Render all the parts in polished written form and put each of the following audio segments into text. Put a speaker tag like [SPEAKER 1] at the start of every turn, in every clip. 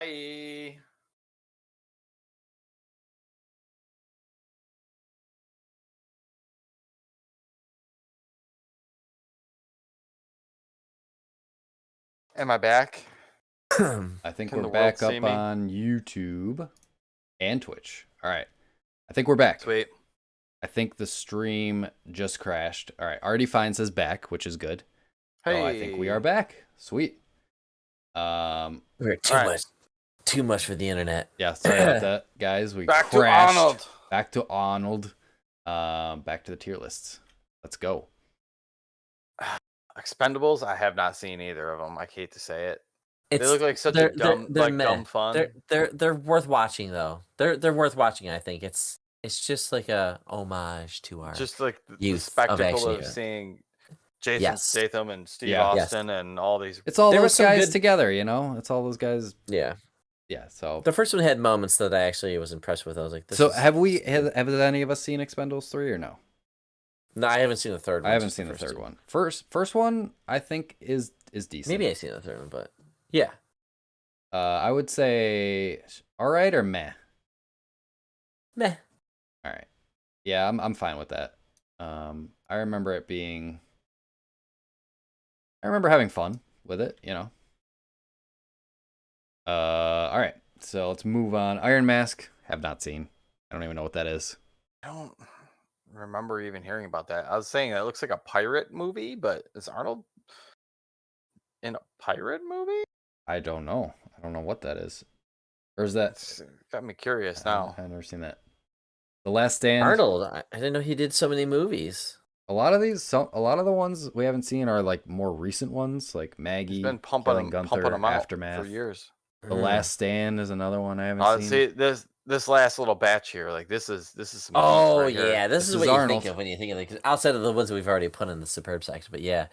[SPEAKER 1] Hi. Am I back?
[SPEAKER 2] I think
[SPEAKER 1] Can
[SPEAKER 2] we're
[SPEAKER 1] the world
[SPEAKER 2] back
[SPEAKER 1] see
[SPEAKER 2] up
[SPEAKER 1] me?
[SPEAKER 2] on YouTube and Twitch. All right. I think we're back.
[SPEAKER 1] Sweet.
[SPEAKER 2] I think the stream just crashed. All right. Already Fine says back, which is good. So I think we are
[SPEAKER 1] Hey.
[SPEAKER 2] back. Sweet.
[SPEAKER 3] We're
[SPEAKER 1] Alright.
[SPEAKER 3] too much for the internet.
[SPEAKER 2] Yeah, sorry about that, guys. We
[SPEAKER 1] Back to
[SPEAKER 2] crashed.
[SPEAKER 1] Arnold.
[SPEAKER 2] Back to Arnold. Back to the tier lists. Let's go.
[SPEAKER 1] Expendables, I have not seen either of them. I hate to say it.
[SPEAKER 3] It's,
[SPEAKER 1] They look like such
[SPEAKER 3] they're,
[SPEAKER 1] a dumb,
[SPEAKER 3] they're
[SPEAKER 1] dumb
[SPEAKER 3] meh.
[SPEAKER 1] fun.
[SPEAKER 3] They're worth watching though. They're worth watching. I think it's just like a homage to our
[SPEAKER 1] Just like the
[SPEAKER 3] youth of
[SPEAKER 1] spectacle
[SPEAKER 3] action
[SPEAKER 1] of
[SPEAKER 3] hero.
[SPEAKER 1] seeing Jason
[SPEAKER 3] Yes.
[SPEAKER 1] Statham and Steve
[SPEAKER 2] Yeah.
[SPEAKER 3] Yes.
[SPEAKER 1] Austin and all these.
[SPEAKER 2] It's all
[SPEAKER 3] There was
[SPEAKER 2] those
[SPEAKER 3] some
[SPEAKER 2] guys
[SPEAKER 3] good-
[SPEAKER 2] together, you know? It's all those guys.
[SPEAKER 3] Yeah.
[SPEAKER 2] Yeah, so.
[SPEAKER 3] The first one had moments that I actually was impressed with. I was like, this
[SPEAKER 2] So
[SPEAKER 3] is-
[SPEAKER 2] have any of us seen Expendables 3 or no?
[SPEAKER 3] No, I haven't seen the third one.
[SPEAKER 2] I haven't
[SPEAKER 3] just
[SPEAKER 2] seen the
[SPEAKER 3] first
[SPEAKER 2] third
[SPEAKER 3] two.
[SPEAKER 2] one. First one I think is decent.
[SPEAKER 3] Maybe I've seen the third one, but yeah.
[SPEAKER 2] I would say all right or meh.
[SPEAKER 3] Meh.
[SPEAKER 2] All right. Yeah, I'm fine with that. I remember it being. I remember having fun with it, you know. All right. So let's move on. Iron Mask, have not seen. I don't even know what that is.
[SPEAKER 1] I don't remember even hearing about that. I was saying it looks like a pirate movie, but is Arnold in a pirate movie?
[SPEAKER 2] I don't know. I don't know what that is. Or is that?
[SPEAKER 1] It's got me curious now.
[SPEAKER 2] I've never seen that. The Last Stand.
[SPEAKER 3] Arnold, I didn't know he did so many movies.
[SPEAKER 2] A lot of the ones we haven't seen are like more recent ones, like Maggie.
[SPEAKER 1] He's been pumping
[SPEAKER 2] Killing
[SPEAKER 1] them
[SPEAKER 2] Gunther,
[SPEAKER 1] out
[SPEAKER 2] Aftermath.
[SPEAKER 1] for years.
[SPEAKER 2] The Last Stand is another one I haven't seen.
[SPEAKER 1] See this last little batch here, like this is some.
[SPEAKER 3] Oh
[SPEAKER 1] heat right
[SPEAKER 3] yeah,
[SPEAKER 1] here.
[SPEAKER 3] this is
[SPEAKER 2] This
[SPEAKER 3] what
[SPEAKER 2] is
[SPEAKER 3] you
[SPEAKER 2] Arnold.
[SPEAKER 3] think of when you think of it. 'Cause outside of the ones that we've already put in the superb section, but yeah.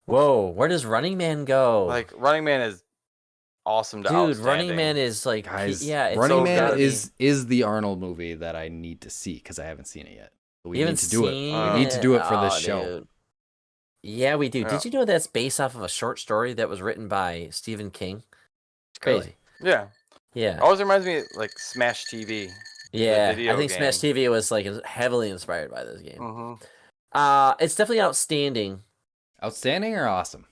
[SPEAKER 3] Whoa, where does Running Man go?
[SPEAKER 1] Like Running Man is awesome to
[SPEAKER 3] dude,
[SPEAKER 1] outstanding.
[SPEAKER 3] Running Man is like
[SPEAKER 2] Guys,
[SPEAKER 3] yeah, it's
[SPEAKER 2] Running
[SPEAKER 3] so
[SPEAKER 2] Man
[SPEAKER 3] gotta
[SPEAKER 2] is the Arnold movie that I need to see because I haven't seen it yet. But we
[SPEAKER 3] You
[SPEAKER 2] need
[SPEAKER 3] haven't
[SPEAKER 2] to do it.
[SPEAKER 3] seen
[SPEAKER 2] We need to do it for this
[SPEAKER 3] Oh,
[SPEAKER 2] show.
[SPEAKER 3] dude. Yeah, we do.
[SPEAKER 1] Yeah.
[SPEAKER 3] Did you know that's based off of a short story that was written by Stephen King? It's crazy.
[SPEAKER 2] Really?
[SPEAKER 1] Yeah,
[SPEAKER 3] Yeah.
[SPEAKER 1] always reminds me of, like Smash TV.
[SPEAKER 3] Yeah,
[SPEAKER 1] video
[SPEAKER 3] I think Smash
[SPEAKER 1] game.
[SPEAKER 3] TV was like heavily inspired by this game.
[SPEAKER 1] Mm-hmm.
[SPEAKER 3] It's definitely outstanding.
[SPEAKER 2] Outstanding or awesome?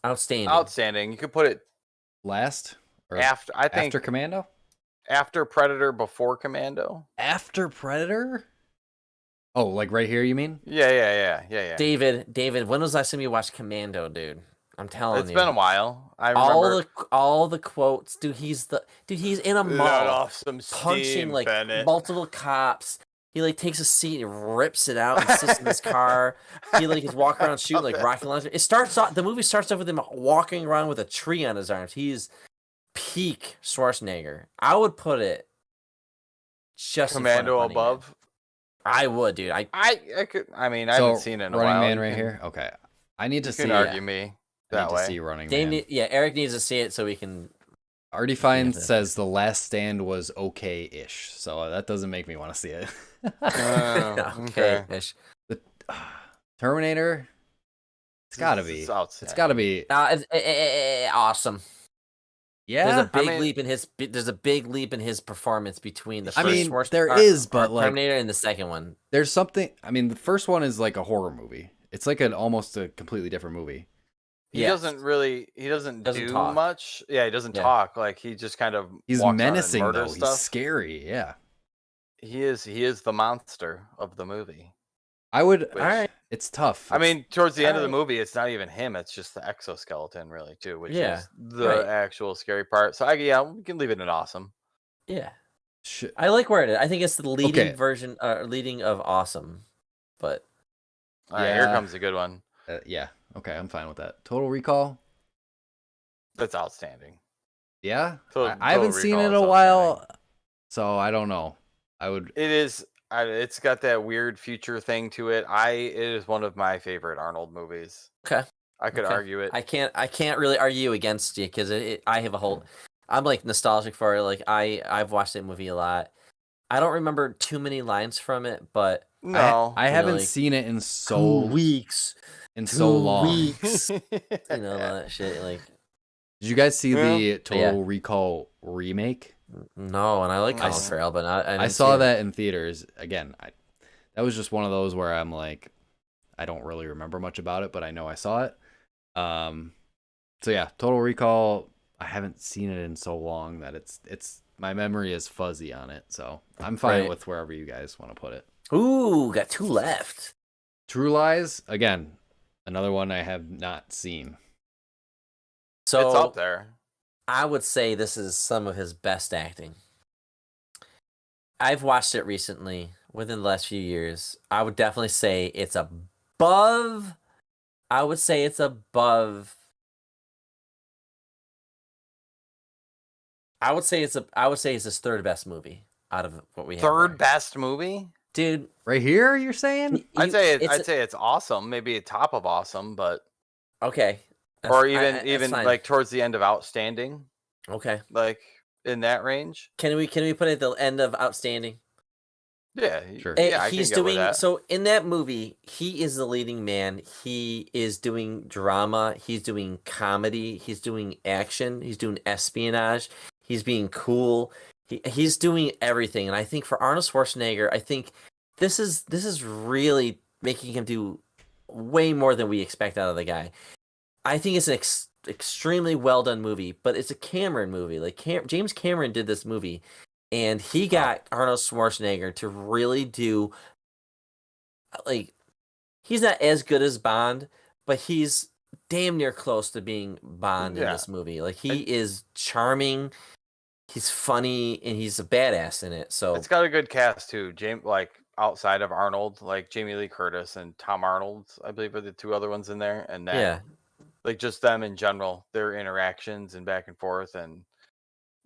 [SPEAKER 3] Outstanding.
[SPEAKER 1] Outstanding. You could put it
[SPEAKER 2] Last or
[SPEAKER 1] after. I think
[SPEAKER 2] after Commando?
[SPEAKER 1] after Predator, before Commando.
[SPEAKER 2] After Predator? Oh, like right here, you mean?
[SPEAKER 1] Yeah.
[SPEAKER 3] David, when was the last time you watched Commando, dude? I'm telling
[SPEAKER 1] It's
[SPEAKER 3] you.
[SPEAKER 1] been a while. I remember.
[SPEAKER 3] all the quotes, dude. He's in a
[SPEAKER 1] Let
[SPEAKER 3] mall
[SPEAKER 1] off some
[SPEAKER 3] punching
[SPEAKER 1] steam,
[SPEAKER 3] like
[SPEAKER 1] Bennett.
[SPEAKER 3] multiple cops. He like takes a seat and rips it out and sits in his car. He like is walking around shooting like rocket launcher. The movie starts off with him walking around with a tree on his arms. He's peak Schwarzenegger. I would put it just in front of
[SPEAKER 1] Commando
[SPEAKER 3] Running Man.
[SPEAKER 1] above.
[SPEAKER 3] I would, dude.
[SPEAKER 1] I could. I mean, I
[SPEAKER 2] So,
[SPEAKER 1] haven't seen it in a
[SPEAKER 2] Running
[SPEAKER 1] while.
[SPEAKER 2] Man
[SPEAKER 1] You
[SPEAKER 2] right
[SPEAKER 1] can-
[SPEAKER 2] here. Okay, I need to
[SPEAKER 1] You
[SPEAKER 2] see.
[SPEAKER 1] can argue me
[SPEAKER 2] I
[SPEAKER 1] that
[SPEAKER 2] need
[SPEAKER 1] way.
[SPEAKER 2] to see Running
[SPEAKER 3] Dave
[SPEAKER 2] Man.
[SPEAKER 3] Eric needs to see it so we can.
[SPEAKER 2] Already
[SPEAKER 3] think
[SPEAKER 2] Fine
[SPEAKER 3] of that.
[SPEAKER 2] says The Last Stand was okay-ish, so that doesn't make me want to see it.
[SPEAKER 1] Okay.
[SPEAKER 3] Ish.
[SPEAKER 2] Terminator. It's gotta be.
[SPEAKER 1] It's
[SPEAKER 2] It's
[SPEAKER 1] outstanding.
[SPEAKER 2] gotta be.
[SPEAKER 3] Awesome.
[SPEAKER 2] Yeah.
[SPEAKER 3] There's a big
[SPEAKER 1] mean-
[SPEAKER 3] leap in his. There's a big leap in his performance between the
[SPEAKER 2] I
[SPEAKER 3] first.
[SPEAKER 2] mean,
[SPEAKER 3] Schwarz-
[SPEAKER 2] there
[SPEAKER 3] or-
[SPEAKER 2] is,
[SPEAKER 3] or
[SPEAKER 2] but, like-
[SPEAKER 3] Terminator and the second one.
[SPEAKER 2] There's something. I mean, the first one is like a horror movie. It's like almost a completely different movie.
[SPEAKER 1] He
[SPEAKER 3] Yes.
[SPEAKER 1] doesn't
[SPEAKER 3] Doesn't
[SPEAKER 1] do
[SPEAKER 3] talk.
[SPEAKER 1] much. Yeah, he doesn't
[SPEAKER 3] Yeah.
[SPEAKER 1] talk. Like he just kind of
[SPEAKER 2] He's
[SPEAKER 1] walks around and
[SPEAKER 2] menacing though.
[SPEAKER 1] murders
[SPEAKER 2] He's
[SPEAKER 1] stuff.
[SPEAKER 2] scary. Yeah.
[SPEAKER 1] He is the monster of the movie.
[SPEAKER 2] I would.
[SPEAKER 1] Which-
[SPEAKER 3] Alright.
[SPEAKER 2] It's tough.
[SPEAKER 1] I mean, towards the end of the
[SPEAKER 3] Alright.
[SPEAKER 1] movie, it's not even him. It's just the exoskeleton, really, too, which
[SPEAKER 3] Yeah,
[SPEAKER 1] is the
[SPEAKER 3] right.
[SPEAKER 1] actual scary part. So, we can leave it in awesome.
[SPEAKER 3] Yeah,
[SPEAKER 2] Sh-
[SPEAKER 3] I like where it is. I think it's the leading
[SPEAKER 2] Okay.
[SPEAKER 3] version, leading of awesome. But
[SPEAKER 1] All right, here
[SPEAKER 2] Yeah.
[SPEAKER 1] comes a good one.
[SPEAKER 2] yeah. Okay, I'm fine with that. Total Recall.
[SPEAKER 1] That's outstanding.
[SPEAKER 2] Yeah.
[SPEAKER 1] Total-
[SPEAKER 2] I haven't
[SPEAKER 1] Total
[SPEAKER 2] seen
[SPEAKER 1] Recall
[SPEAKER 2] it
[SPEAKER 1] is
[SPEAKER 2] a while, so I don't know. I would.
[SPEAKER 1] It is. It's got that weird future thing to it. It is one of my favorite Arnold movies.
[SPEAKER 3] okay,
[SPEAKER 1] I could
[SPEAKER 3] Okay.
[SPEAKER 1] argue it.
[SPEAKER 3] I can't really argue against you because I have a whole. I'm like nostalgic for it. Like I've watched that movie a lot. I don't remember too many lines from it, but
[SPEAKER 1] No.
[SPEAKER 2] I
[SPEAKER 3] you know,
[SPEAKER 2] haven't
[SPEAKER 3] like,
[SPEAKER 2] seen it in
[SPEAKER 3] 2
[SPEAKER 2] so
[SPEAKER 3] weeks,
[SPEAKER 2] long.
[SPEAKER 3] weeks. You know all that shit. Like
[SPEAKER 2] Did you guys see
[SPEAKER 1] Yeah.
[SPEAKER 2] the Total Recall remake?
[SPEAKER 3] No, and I like Colin
[SPEAKER 1] No.
[SPEAKER 3] Farrell, but I
[SPEAKER 2] I
[SPEAKER 3] didn't
[SPEAKER 2] saw
[SPEAKER 3] see it.
[SPEAKER 2] that in theaters. Again, that was just one of those where I'm like, I don't really remember much about it, but I know I saw it. So yeah, Total Recall. I haven't seen it in so long that it's my memory is fuzzy on it. So I'm fine
[SPEAKER 3] Right.
[SPEAKER 2] with wherever you guys want to put it.
[SPEAKER 3] Ooh, got 2 left.
[SPEAKER 2] True Lies, again, another one I have not seen.
[SPEAKER 3] So
[SPEAKER 1] It's up there.
[SPEAKER 3] I would say this is some of his best acting. I've watched it recently within the last few years. I would definitely say it's above. I would say it's above. I would say it's his third best movie out of what we have.
[SPEAKER 1] Third
[SPEAKER 3] there.
[SPEAKER 1] best movie?
[SPEAKER 3] Dude.
[SPEAKER 2] Right here, you're saying?
[SPEAKER 1] I'd say it's awesome. Maybe a top of awesome, but
[SPEAKER 3] Okay.
[SPEAKER 1] or even
[SPEAKER 3] fine.
[SPEAKER 1] like towards the end of outstanding,
[SPEAKER 3] Okay.
[SPEAKER 1] like in that range.
[SPEAKER 3] Can we put it at the end of outstanding?
[SPEAKER 1] Yeah,
[SPEAKER 2] Sure.
[SPEAKER 1] Yeah, I
[SPEAKER 3] He's
[SPEAKER 1] can get with
[SPEAKER 3] doing
[SPEAKER 1] that.
[SPEAKER 3] so in that movie. He is the leading man. He is doing drama. He's doing comedy. He's doing action. He's doing espionage. He's being cool. He's doing everything. And I think for Arnold Schwarzenegger, I think this is really making him do way more than we expect out of the guy. I think it's an extremely well done movie, but it's a Cameron movie. Like James Cameron did this movie, and he got Arnold Schwarzenegger to really do, like, he's not as good as Bond, but he's damn near close to being Bond in
[SPEAKER 1] Yeah.
[SPEAKER 3] this movie. Like, he is charming, he's funny, and he's a badass in it. So
[SPEAKER 1] It's got a good cast too. Like outside of Arnold, like Jamie Lee Curtis and Tom Arnold, I believe are the 2 other ones in there, and that,
[SPEAKER 3] yeah,
[SPEAKER 1] like just them in general, their interactions and back and forth, and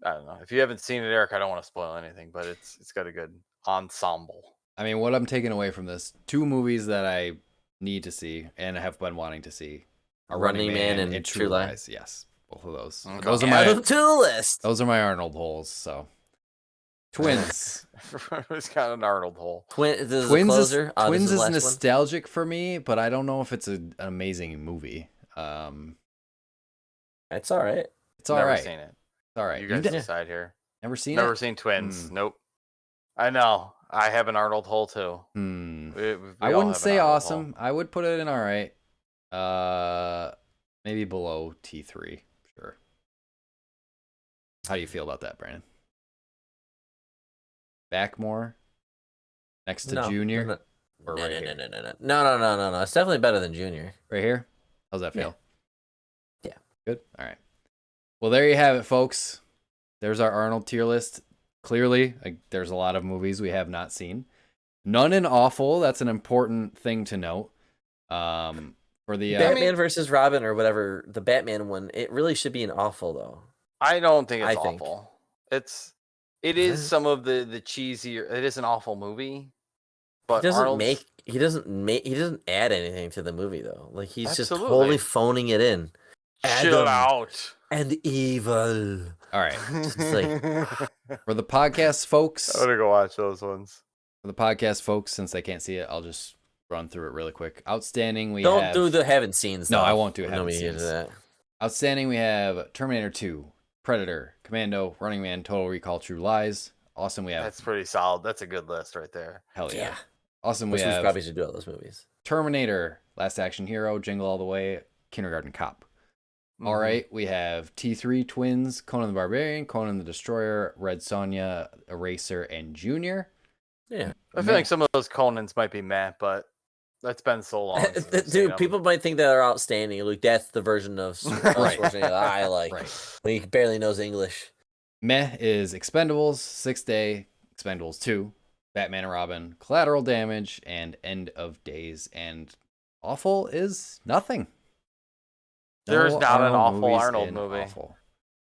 [SPEAKER 1] I don't know. If you haven't seen it, Eric, I don't want to spoil anything, but it's got a good ensemble.
[SPEAKER 2] I mean, what I'm taking away from this, 2 movies that I need to see and have been wanting to see are Running Man and True Lies. Yes, both of those.
[SPEAKER 1] Okay.
[SPEAKER 2] Those are
[SPEAKER 3] add
[SPEAKER 2] my
[SPEAKER 3] them to the list.
[SPEAKER 2] those are my Arnold holes. So Twins.
[SPEAKER 1] It's got an Arnold hole.
[SPEAKER 3] This is a
[SPEAKER 2] Twins is
[SPEAKER 3] closer. This
[SPEAKER 2] Twins
[SPEAKER 3] is the
[SPEAKER 2] is
[SPEAKER 3] last one.
[SPEAKER 2] nostalgic for me, but I don't know if it's an amazing movie.
[SPEAKER 3] It's all right.
[SPEAKER 2] It's all
[SPEAKER 1] Never
[SPEAKER 2] right.
[SPEAKER 1] seen it.
[SPEAKER 2] It's all right.
[SPEAKER 1] You
[SPEAKER 2] You
[SPEAKER 1] guys
[SPEAKER 2] did-
[SPEAKER 1] decide here.
[SPEAKER 2] never seen
[SPEAKER 1] Never
[SPEAKER 2] it?
[SPEAKER 1] seen Twins.
[SPEAKER 2] Hmm.
[SPEAKER 1] Nope. I know. I have an Arnold hole too. We
[SPEAKER 2] I
[SPEAKER 1] all
[SPEAKER 2] wouldn't
[SPEAKER 1] have an
[SPEAKER 2] say
[SPEAKER 1] Arnold
[SPEAKER 2] awesome. I would put it in all right. Maybe below T3. Sure. How do you feel about that, Brandon? Back more? Next to Junior?
[SPEAKER 3] No,
[SPEAKER 2] Or
[SPEAKER 3] no,
[SPEAKER 2] right
[SPEAKER 3] no,
[SPEAKER 2] here?
[SPEAKER 3] no. It's definitely better than Junior.
[SPEAKER 2] Right here? How's that
[SPEAKER 3] Yeah.
[SPEAKER 2] feel?
[SPEAKER 3] Yeah.
[SPEAKER 2] Good? All right. Well, there you have it, folks. There's our Arnold tier list. Clearly, there's a lot of movies we have not seen. None in awful. That's an important thing to note. For the
[SPEAKER 3] Batman versus Robin or whatever, the Batman one, it really should be an awful though.
[SPEAKER 1] I don't think it's
[SPEAKER 3] I think.
[SPEAKER 1] awful. It is some of the cheesier. It is an awful movie, but
[SPEAKER 3] He
[SPEAKER 1] Arnold's
[SPEAKER 3] doesn't add anything to the movie though. Like he's just
[SPEAKER 1] Absolutely.
[SPEAKER 3] totally phoning it in.
[SPEAKER 1] chill out.
[SPEAKER 3] And evil.
[SPEAKER 2] all right.
[SPEAKER 3] It's like
[SPEAKER 2] For the podcast folks,
[SPEAKER 1] I'm gonna go watch those ones.
[SPEAKER 2] since they can't see it, I'll just run through it really quick. Outstanding, we
[SPEAKER 3] don't
[SPEAKER 2] have...
[SPEAKER 3] do the heaven scenes.
[SPEAKER 2] No,
[SPEAKER 3] though.
[SPEAKER 2] I won't do
[SPEAKER 3] When
[SPEAKER 2] heaven
[SPEAKER 3] nobody hears
[SPEAKER 2] scenes.
[SPEAKER 3] that.
[SPEAKER 2] Outstanding, we have Terminator 2, Predator, Commando, Running Man, Total Recall, True Lies. Awesome, we have...
[SPEAKER 1] That's pretty solid. That's a good list right there.
[SPEAKER 2] Hell yeah.
[SPEAKER 3] Yeah.
[SPEAKER 2] Awesome, we
[SPEAKER 3] Which we
[SPEAKER 2] have
[SPEAKER 3] probably should do all those movies.
[SPEAKER 2] Terminator, Last Action Hero, Jingle All the Way, Kindergarten Cop. All
[SPEAKER 1] Mhm.
[SPEAKER 2] right, we have T3, Twins, Conan the Barbarian, Conan the Destroyer, Red Sonja, Eraser, and Junior.
[SPEAKER 3] Yeah.
[SPEAKER 1] I feel like some of those Conans might be meh, but that's been so long. since I've seen
[SPEAKER 3] Dude,
[SPEAKER 1] them.
[SPEAKER 3] people might think that they're outstanding. Like that's the version of
[SPEAKER 2] Right.
[SPEAKER 3] Schwarzenegger I like.
[SPEAKER 2] Right.
[SPEAKER 3] When he barely knows English.
[SPEAKER 2] Meh is Expendables, 6th Day, Expendables 2, Batman and Robin, Collateral Damage, and End of Days. And awful is nothing.
[SPEAKER 1] There's not an awful
[SPEAKER 2] movies
[SPEAKER 1] Arnold
[SPEAKER 2] in
[SPEAKER 1] movie.
[SPEAKER 2] Awful.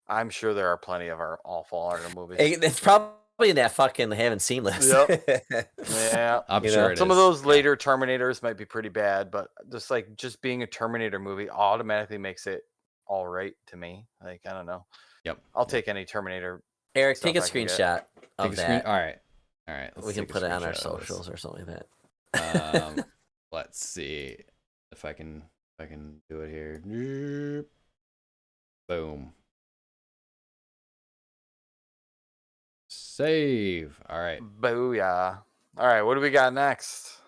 [SPEAKER 1] I'm sure there are plenty of our awful Arnold movies.
[SPEAKER 3] It's probably in that fucking haven't seen list.
[SPEAKER 1] Yeah.
[SPEAKER 2] I'm
[SPEAKER 3] You
[SPEAKER 2] sure
[SPEAKER 3] know,
[SPEAKER 2] it
[SPEAKER 1] Some
[SPEAKER 2] is.
[SPEAKER 1] of those later Terminators might be pretty bad, but just being a Terminator movie automatically makes it all right to me. Like, I don't know.
[SPEAKER 2] Yep.
[SPEAKER 1] I'll take any Terminator.
[SPEAKER 3] Eric,
[SPEAKER 1] Stuff
[SPEAKER 3] take a
[SPEAKER 1] I can get.
[SPEAKER 3] screenshot
[SPEAKER 2] Take
[SPEAKER 3] of
[SPEAKER 2] a screen.
[SPEAKER 3] that.
[SPEAKER 2] All right. All right. Let's
[SPEAKER 3] We can
[SPEAKER 2] take a
[SPEAKER 3] put it on our
[SPEAKER 2] screenshot of this.
[SPEAKER 3] socials or something like that.
[SPEAKER 2] Let's see if I can do it here. Boom. save. All right.
[SPEAKER 1] Booyah. All right, what do we got next?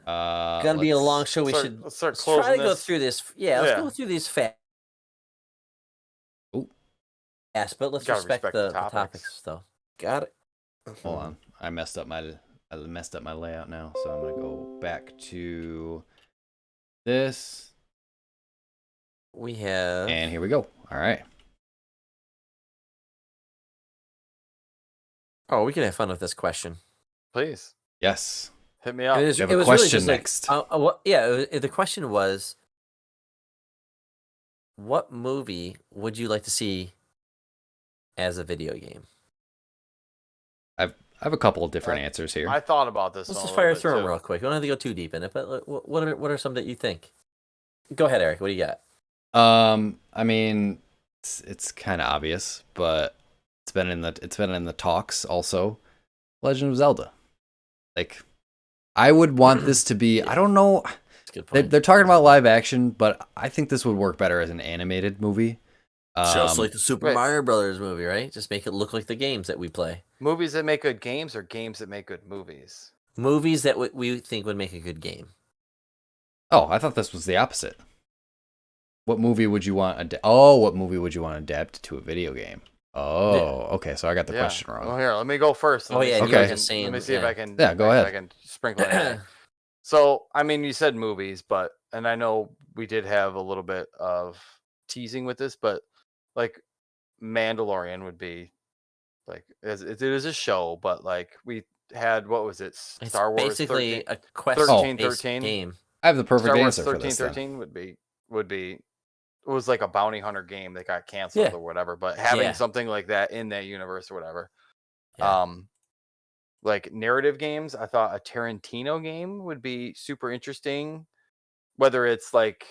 [SPEAKER 3] Gonna be a long show.
[SPEAKER 1] Let's start
[SPEAKER 3] Let's try
[SPEAKER 1] closing
[SPEAKER 3] to go
[SPEAKER 1] this.
[SPEAKER 3] through this. Yeah, let's go through these fast.
[SPEAKER 2] Ooh.
[SPEAKER 3] Yes, but let's
[SPEAKER 1] Gotta
[SPEAKER 3] respect
[SPEAKER 1] respect
[SPEAKER 3] the
[SPEAKER 1] the topics.
[SPEAKER 3] topics, though. Got it.
[SPEAKER 2] Hold on. I messed up my layout now, so I'm gonna go back to this.
[SPEAKER 3] We have.
[SPEAKER 2] And here we go. All right.
[SPEAKER 3] Oh, we can have fun with this question.
[SPEAKER 1] Please
[SPEAKER 2] Yes.
[SPEAKER 1] hit me up.
[SPEAKER 2] We have a question next.
[SPEAKER 3] The question was, what movie would you like to see as a video game?
[SPEAKER 2] I have a couple of different answers here.
[SPEAKER 1] I thought about this.
[SPEAKER 3] Let's just fire through them real quick. We don't have to go too deep in it, but what are some that you think? Go ahead, Eric. What do you got?
[SPEAKER 2] I mean, it's kind of obvious, but it's been in the talks also. Legend of Zelda. Like, I would want this to be. I don't know. They're talking about live action, but I think this would work better as an animated movie.
[SPEAKER 3] Just like the Super Mario Brothers movie, right? Just make it look like the games that we play.
[SPEAKER 1] Movies that make good games or games that make good movies?
[SPEAKER 3] Movies that we think would make a good game.
[SPEAKER 2] Oh, I thought this was the opposite. What movie would you want? What movie would you want adapted to a video game? Oh, yeah. Okay. So I got the question wrong.
[SPEAKER 1] Well, here, let me go first.
[SPEAKER 3] Okay.
[SPEAKER 1] Let me see if I can.
[SPEAKER 2] Yeah, go ahead.
[SPEAKER 1] I can sprinkle it in. So, I mean, you said movies, and I know we did have a little bit of teasing with this, but like Mandalorian would be like it is a show, but like we had, what was it? Star Wars
[SPEAKER 3] basically
[SPEAKER 1] 13,
[SPEAKER 3] a quest
[SPEAKER 1] 13
[SPEAKER 3] game.
[SPEAKER 2] I have the perfect
[SPEAKER 1] Star Wars
[SPEAKER 2] answer for this.
[SPEAKER 1] 13 would be it was like a bounty hunter game that got canceled or whatever, but having something like that in that universe or whatever. Yeah. Like narrative games, I thought a Tarantino game would be super interesting, whether it's like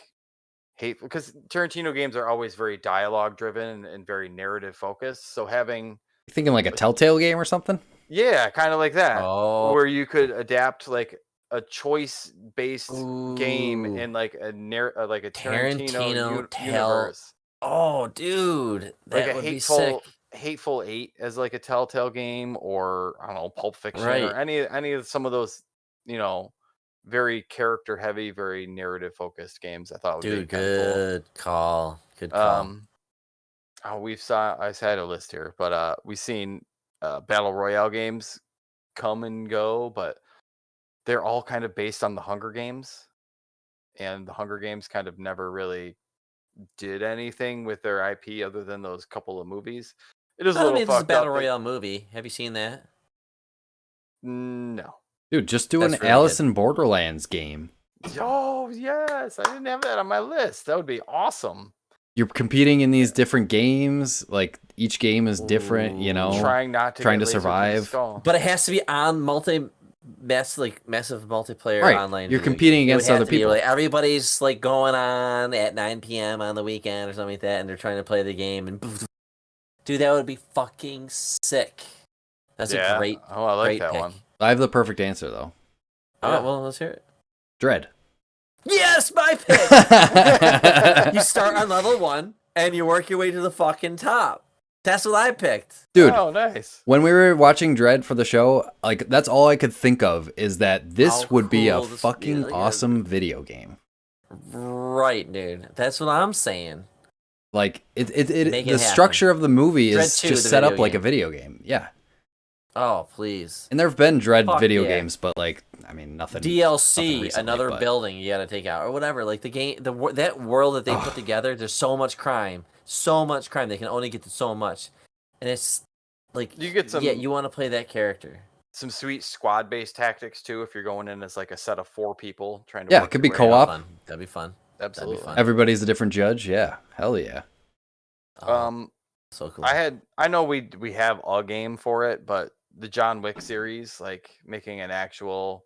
[SPEAKER 1] hateful, because Tarantino games are always very dialogue driven and very narrative focused. So having,
[SPEAKER 2] you thinking like a Telltale game or something?
[SPEAKER 1] Yeah, kind of like that, where you could adapt like a choice based game in like a Tarantino universe.
[SPEAKER 3] Oh, dude, that
[SPEAKER 1] like
[SPEAKER 3] would be sick.
[SPEAKER 1] Hateful Eight as like a Telltale game, or I don't know, Pulp Fiction, or any of some of those, very character heavy, very narrative focused games. I thought would be
[SPEAKER 3] good
[SPEAKER 1] cool.
[SPEAKER 3] Good call.
[SPEAKER 1] I had a list here, but we've seen battle royale games come and go, but they're all kind of based on the Hunger Games, and the Hunger Games kind of never really did anything with their IP other than those couple of movies. It is a little fucked up.
[SPEAKER 3] It's a battle royale movie. Have you seen that?
[SPEAKER 1] No.
[SPEAKER 2] Dude, just do an Alice in Borderlands game.
[SPEAKER 1] Oh, yes. I didn't have that on my list. That would be awesome.
[SPEAKER 2] You're competing in these different games. Like, each game is different,
[SPEAKER 1] Trying to
[SPEAKER 2] survive.
[SPEAKER 3] But it has to be on massive multiplayer online.
[SPEAKER 2] You're competing against other people.
[SPEAKER 3] Like, everybody's like going on at 9 p.m. on the weekend or something like that, and they're trying to play the game. And dude, that would be fucking sick. That's a great.
[SPEAKER 1] Oh, I like that
[SPEAKER 3] pick.
[SPEAKER 1] one.
[SPEAKER 2] I have the perfect answer though.
[SPEAKER 3] All right, well, let's hear it.
[SPEAKER 2] Dread.
[SPEAKER 3] Yes, my pick. You start on level 1 and you work your way to the fucking top. That's what I picked.
[SPEAKER 2] Dude,
[SPEAKER 1] oh, nice.
[SPEAKER 2] When we were watching Dread for the show, like, that's all I could think of is that this would be a fucking awesome video game.
[SPEAKER 3] Right, dude. That's what I'm saying.
[SPEAKER 2] Like, the structure of the movie is just set up like a video game. Yeah.
[SPEAKER 3] Oh, please.
[SPEAKER 2] And there have been Dread video games, but like, I mean, nothing.
[SPEAKER 3] DLC,
[SPEAKER 2] nothing recently,
[SPEAKER 3] another building you gotta take out or whatever. Like the game, that world that they put together, there's so much crime. They can only get to so much, and it's like
[SPEAKER 1] you get some.
[SPEAKER 3] Yeah, you want to play that character.
[SPEAKER 1] Some sweet squad-based tactics too. If you're going in as like a set of 4 people trying to.
[SPEAKER 2] Yeah, it could be co-op.
[SPEAKER 3] That'd be fun.
[SPEAKER 1] Absolutely.
[SPEAKER 3] That'd be fun.
[SPEAKER 2] Everybody's a different judge. Yeah, hell yeah.
[SPEAKER 3] So cool.
[SPEAKER 1] I know we have a game for it, but the John Wick series, like making an actual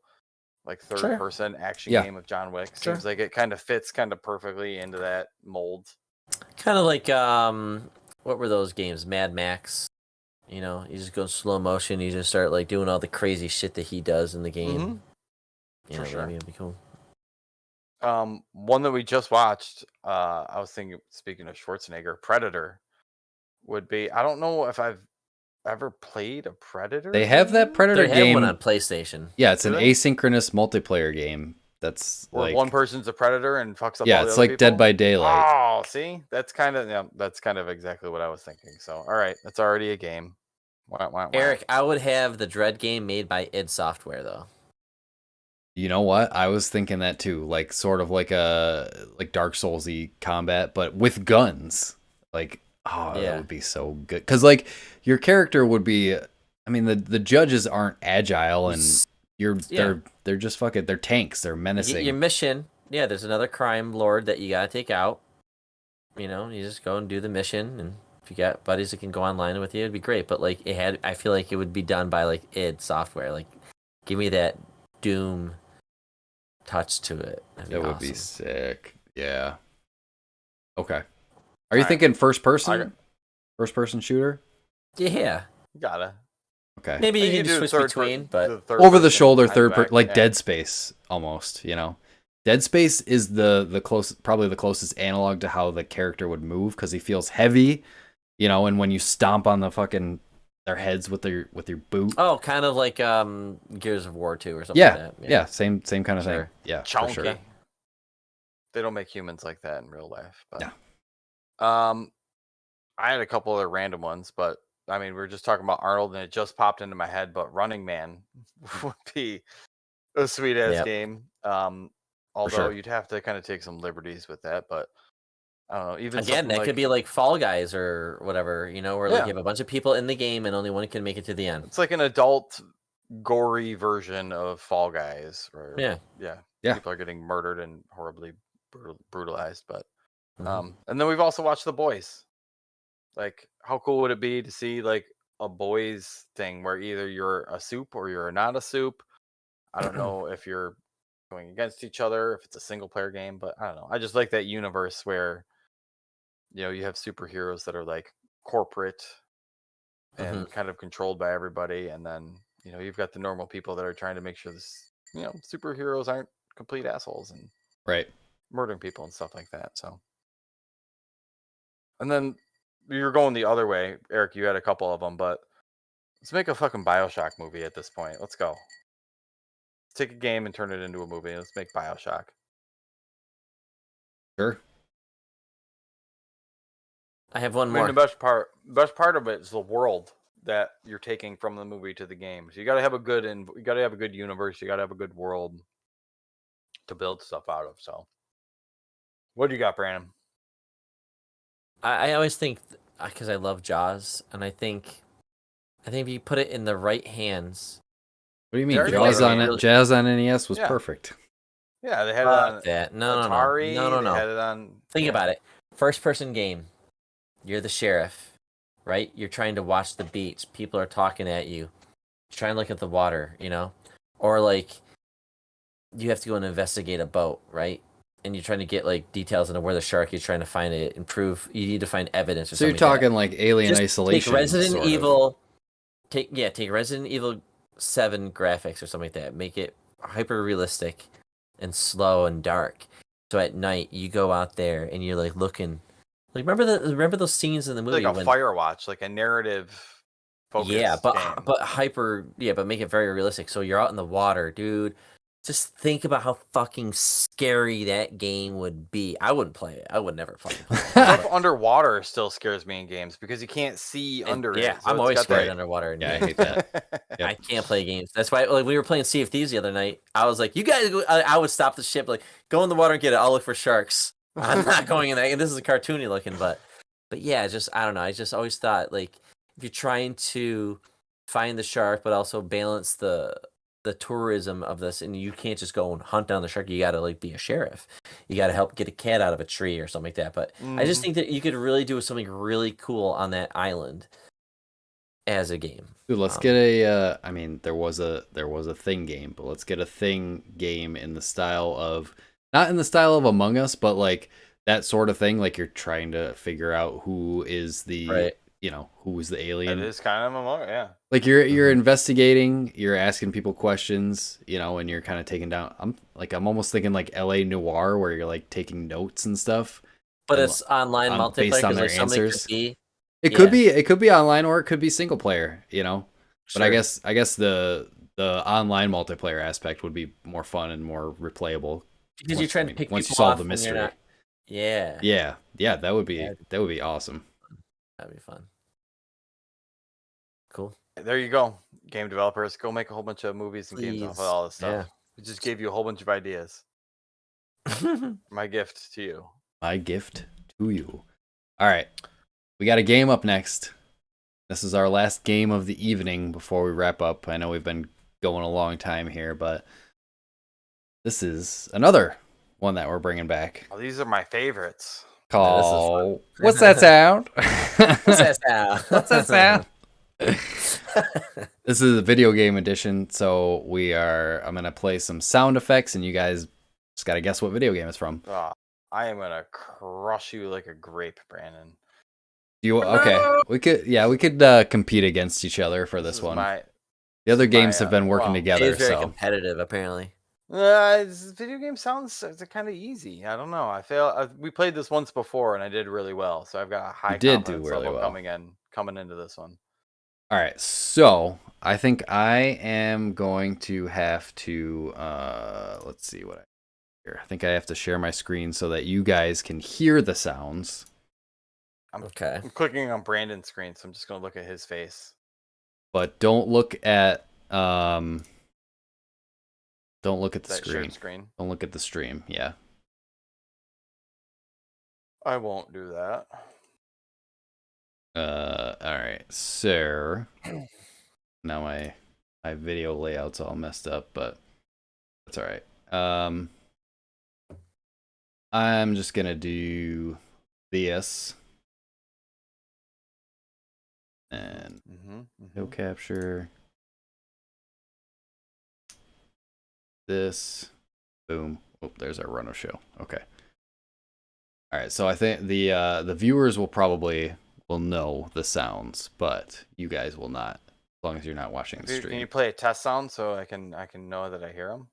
[SPEAKER 1] like third-person action game of John Wick, seems like it kind of fits kind of perfectly into that mold.
[SPEAKER 3] Kind of like what were those games? Mad Max. You just go in slow motion. You just start like doing all the crazy shit that he does in the game. That'd be cool.
[SPEAKER 1] One that we just watched. I was thinking, speaking of Schwarzenegger, Predator would be. I don't know if I've ever played a Predator.
[SPEAKER 2] They have that Predator
[SPEAKER 3] They
[SPEAKER 2] game.
[SPEAKER 3] have one on PlayStation.
[SPEAKER 2] Yeah, it's an asynchronous multiplayer game. That's
[SPEAKER 1] where
[SPEAKER 2] like
[SPEAKER 1] one person's a predator and fucks up.
[SPEAKER 2] Yeah,
[SPEAKER 1] all the
[SPEAKER 2] it's
[SPEAKER 1] other
[SPEAKER 2] like
[SPEAKER 1] people?
[SPEAKER 2] Dead by Daylight.
[SPEAKER 1] Oh, see, that's kind of exactly what I was thinking. So, all right, that's already a game.
[SPEAKER 3] Eric, I would have the Dread game made by id Software though.
[SPEAKER 2] You know what? I was thinking that too, like sort of like a Dark Souls-y combat, but with guns. Like, that would be so good. Because like your character would be, I mean, the judges aren't agile and they're just fucking, they're tanks. They're menacing.
[SPEAKER 3] Your mission, there's another crime lord that you gotta take out. You just go and do the mission, and if you got buddies that can go online with you, it'd be great. But like I feel like it would be done by like id Software. Like, give me that Doom touch to it.
[SPEAKER 2] That would be sick. Yeah. Okay. Are you thinking first person? First person shooter?
[SPEAKER 3] Yeah.
[SPEAKER 1] Gotta.
[SPEAKER 2] Okay.
[SPEAKER 3] Maybe you can just switch between, but
[SPEAKER 2] over the shoulder, like Dead Space almost. Dead Space is probably the closest analog to how the character would move because he feels heavy, and when you stomp on the fucking their heads with your boot.
[SPEAKER 3] Oh, kind of like Gears of War 2 or something like that.
[SPEAKER 2] Yeah, same kind of thing. Yeah,
[SPEAKER 1] chunky.
[SPEAKER 2] For sure.
[SPEAKER 1] They don't make humans like that in real life. But,
[SPEAKER 2] no.
[SPEAKER 1] I had a couple other random ones, but I mean, we were just talking about Arnold, and it just popped into my head. But Running Man would be a sweet ass game. Although you'd have to kind of take some liberties with that, but I don't know. Even
[SPEAKER 3] again, that could be like Fall Guys or whatever, where like you have a bunch of people in the game and only one can make it to the end.
[SPEAKER 1] It's like an adult, gory version of Fall Guys. Where, people are getting murdered and horribly brutalized. But and then we've also watched The Boys. Like, how cool would it be to see like a boys thing where either you're a soup or you're not a soup? I don't know if you're going against each other, if it's a single player game, but I don't know. I just like that universe where you have superheroes that are like corporate and kind of controlled by everybody, and then you've got the normal people that are trying to make sure this superheroes aren't complete assholes and murdering people and stuff like that. So, and then you're going the other way, Eric. You had a couple of them, but let's make a fucking BioShock movie at this point. Let's go. Let's take a game and turn it into a movie. Let's make BioShock.
[SPEAKER 2] Sure.
[SPEAKER 3] I have one more.
[SPEAKER 1] The best part of it is the world that you're taking from the movie to the game. So you got to have a good universe. You got to have a good world to build stuff out of. So, what do you got, Brandon?
[SPEAKER 3] I always think, because I love Jaws, and I think if you put it in the right hands.
[SPEAKER 2] What do you mean? Jaws on NES was perfect.
[SPEAKER 1] Yeah, they had it on
[SPEAKER 3] that.
[SPEAKER 1] Atari.
[SPEAKER 3] No.
[SPEAKER 1] They had it on.
[SPEAKER 3] Think about it. First person game. You're the sheriff, right? You're trying to watch the beach. People are talking at you. Try and look at the water, or like you have to go and investigate a boat, right? And you're trying to get like details into where the shark is, trying to find it, improve. You need to find evidence. Or
[SPEAKER 2] so
[SPEAKER 3] something
[SPEAKER 2] you're talking like Alien Isolation.
[SPEAKER 3] Take Resident Evil. Take Resident Evil 7 graphics or something like that. Make it hyper realistic and slow and dark. So at night you go out there and you're like looking. Like remember those scenes in the movie,
[SPEAKER 1] like a Firewatch, like a narrative focus.
[SPEAKER 3] Yeah, but
[SPEAKER 1] game.
[SPEAKER 3] But make it very realistic. So you're out in the water, dude. Just think about how fucking scary that game would be. I wouldn't play it. I would never play it.
[SPEAKER 1] Stuff underwater still scares me in games because you can't see under it.
[SPEAKER 3] Yeah, so I'm always scared underwater.
[SPEAKER 2] Yeah, I hate that.
[SPEAKER 3] Yep. I can't play games. That's why, like, we were playing Sea of Thieves the other night. I was like, you guys go. I would stop the ship, like, go in the water and get it. I'll look for sharks. I'm not going in that. And this is a cartoony looking, but yeah, just, I don't know. I just always thought, like, if you're trying to find the shark, but also balance the tourism of this, and you can't just go and hunt down the shark. You got to like be a sheriff. You got to help get a cat out of a tree or something like that. But I just think that you could really do something really cool on that island as a game.
[SPEAKER 2] Dude, let's get a. I mean, there was a Thing game, but let's get a Thing game in the style of, not in the style of Among Us, but like that sort of thing. Like you're trying to figure out who is the. Who is the alien?
[SPEAKER 1] It is kind of a moment, yeah.
[SPEAKER 2] Like you're investigating, you're asking people questions, and you're kind of taking down. I'm almost thinking like L.A. Noire, where you're like taking notes and stuff.
[SPEAKER 3] But it's online multiplayer
[SPEAKER 2] based on
[SPEAKER 3] because
[SPEAKER 2] their
[SPEAKER 3] there's something
[SPEAKER 2] answers.
[SPEAKER 3] to see.
[SPEAKER 2] It could be online or it could be single player, you know. But
[SPEAKER 3] Sure.
[SPEAKER 2] I guess the online multiplayer aspect would be more fun and more replayable.
[SPEAKER 3] Because you're trying to pick
[SPEAKER 2] once you
[SPEAKER 3] people
[SPEAKER 2] solve
[SPEAKER 3] off
[SPEAKER 2] the
[SPEAKER 3] when you're
[SPEAKER 2] mystery.
[SPEAKER 3] not. Yeah.
[SPEAKER 2] Yeah, that would be awesome.
[SPEAKER 3] That'd be fun. Cool.
[SPEAKER 1] There you go, game developers. Go make a whole bunch of movies and games off of
[SPEAKER 3] Please.
[SPEAKER 1] all this stuff.
[SPEAKER 3] Yeah.
[SPEAKER 1] We just gave you a whole bunch of ideas. My gift to you.
[SPEAKER 2] My gift to you. All right. We got a game up next. This is our last game of the evening before we wrap up. I know we've been going a long time here, but this is another one that we're bringing back.
[SPEAKER 1] Oh, these are my favorites.
[SPEAKER 2] Called What's That Sound?
[SPEAKER 3] What's that sound?
[SPEAKER 2] What's that sound? This is a video game edition, so I'm gonna play some sound effects, and you guys just gotta guess what video game it's from.
[SPEAKER 1] I am gonna crush you like a grape, Brandon.
[SPEAKER 2] Okay? We could compete against each other for this one. The other games have been working together.
[SPEAKER 3] It's very competitive, apparently.
[SPEAKER 1] Video game sounds kind of easy. I don't know. We played this once before, and I did really well. So I've got a high confidence level coming into this one.
[SPEAKER 2] All right, so I think I am going to have to let's see what I think I have to share my screen so that you guys can hear the sounds.
[SPEAKER 1] I'm clicking on Brandon's screen, so I'm just gonna look at his face.
[SPEAKER 2] But don't look at the screen. Don't look at the stream. Yeah.
[SPEAKER 1] I won't do that.
[SPEAKER 2] All right. So now my video layout's all messed up, but that's all right. I'm just gonna do this and no capture. This, boom. Oh, there's our run of show. Okay. All right. So I think the viewers will know the sounds, but you guys will not, as long as you're not watching the stream.
[SPEAKER 1] Can you play a test sound so I can know that I hear them?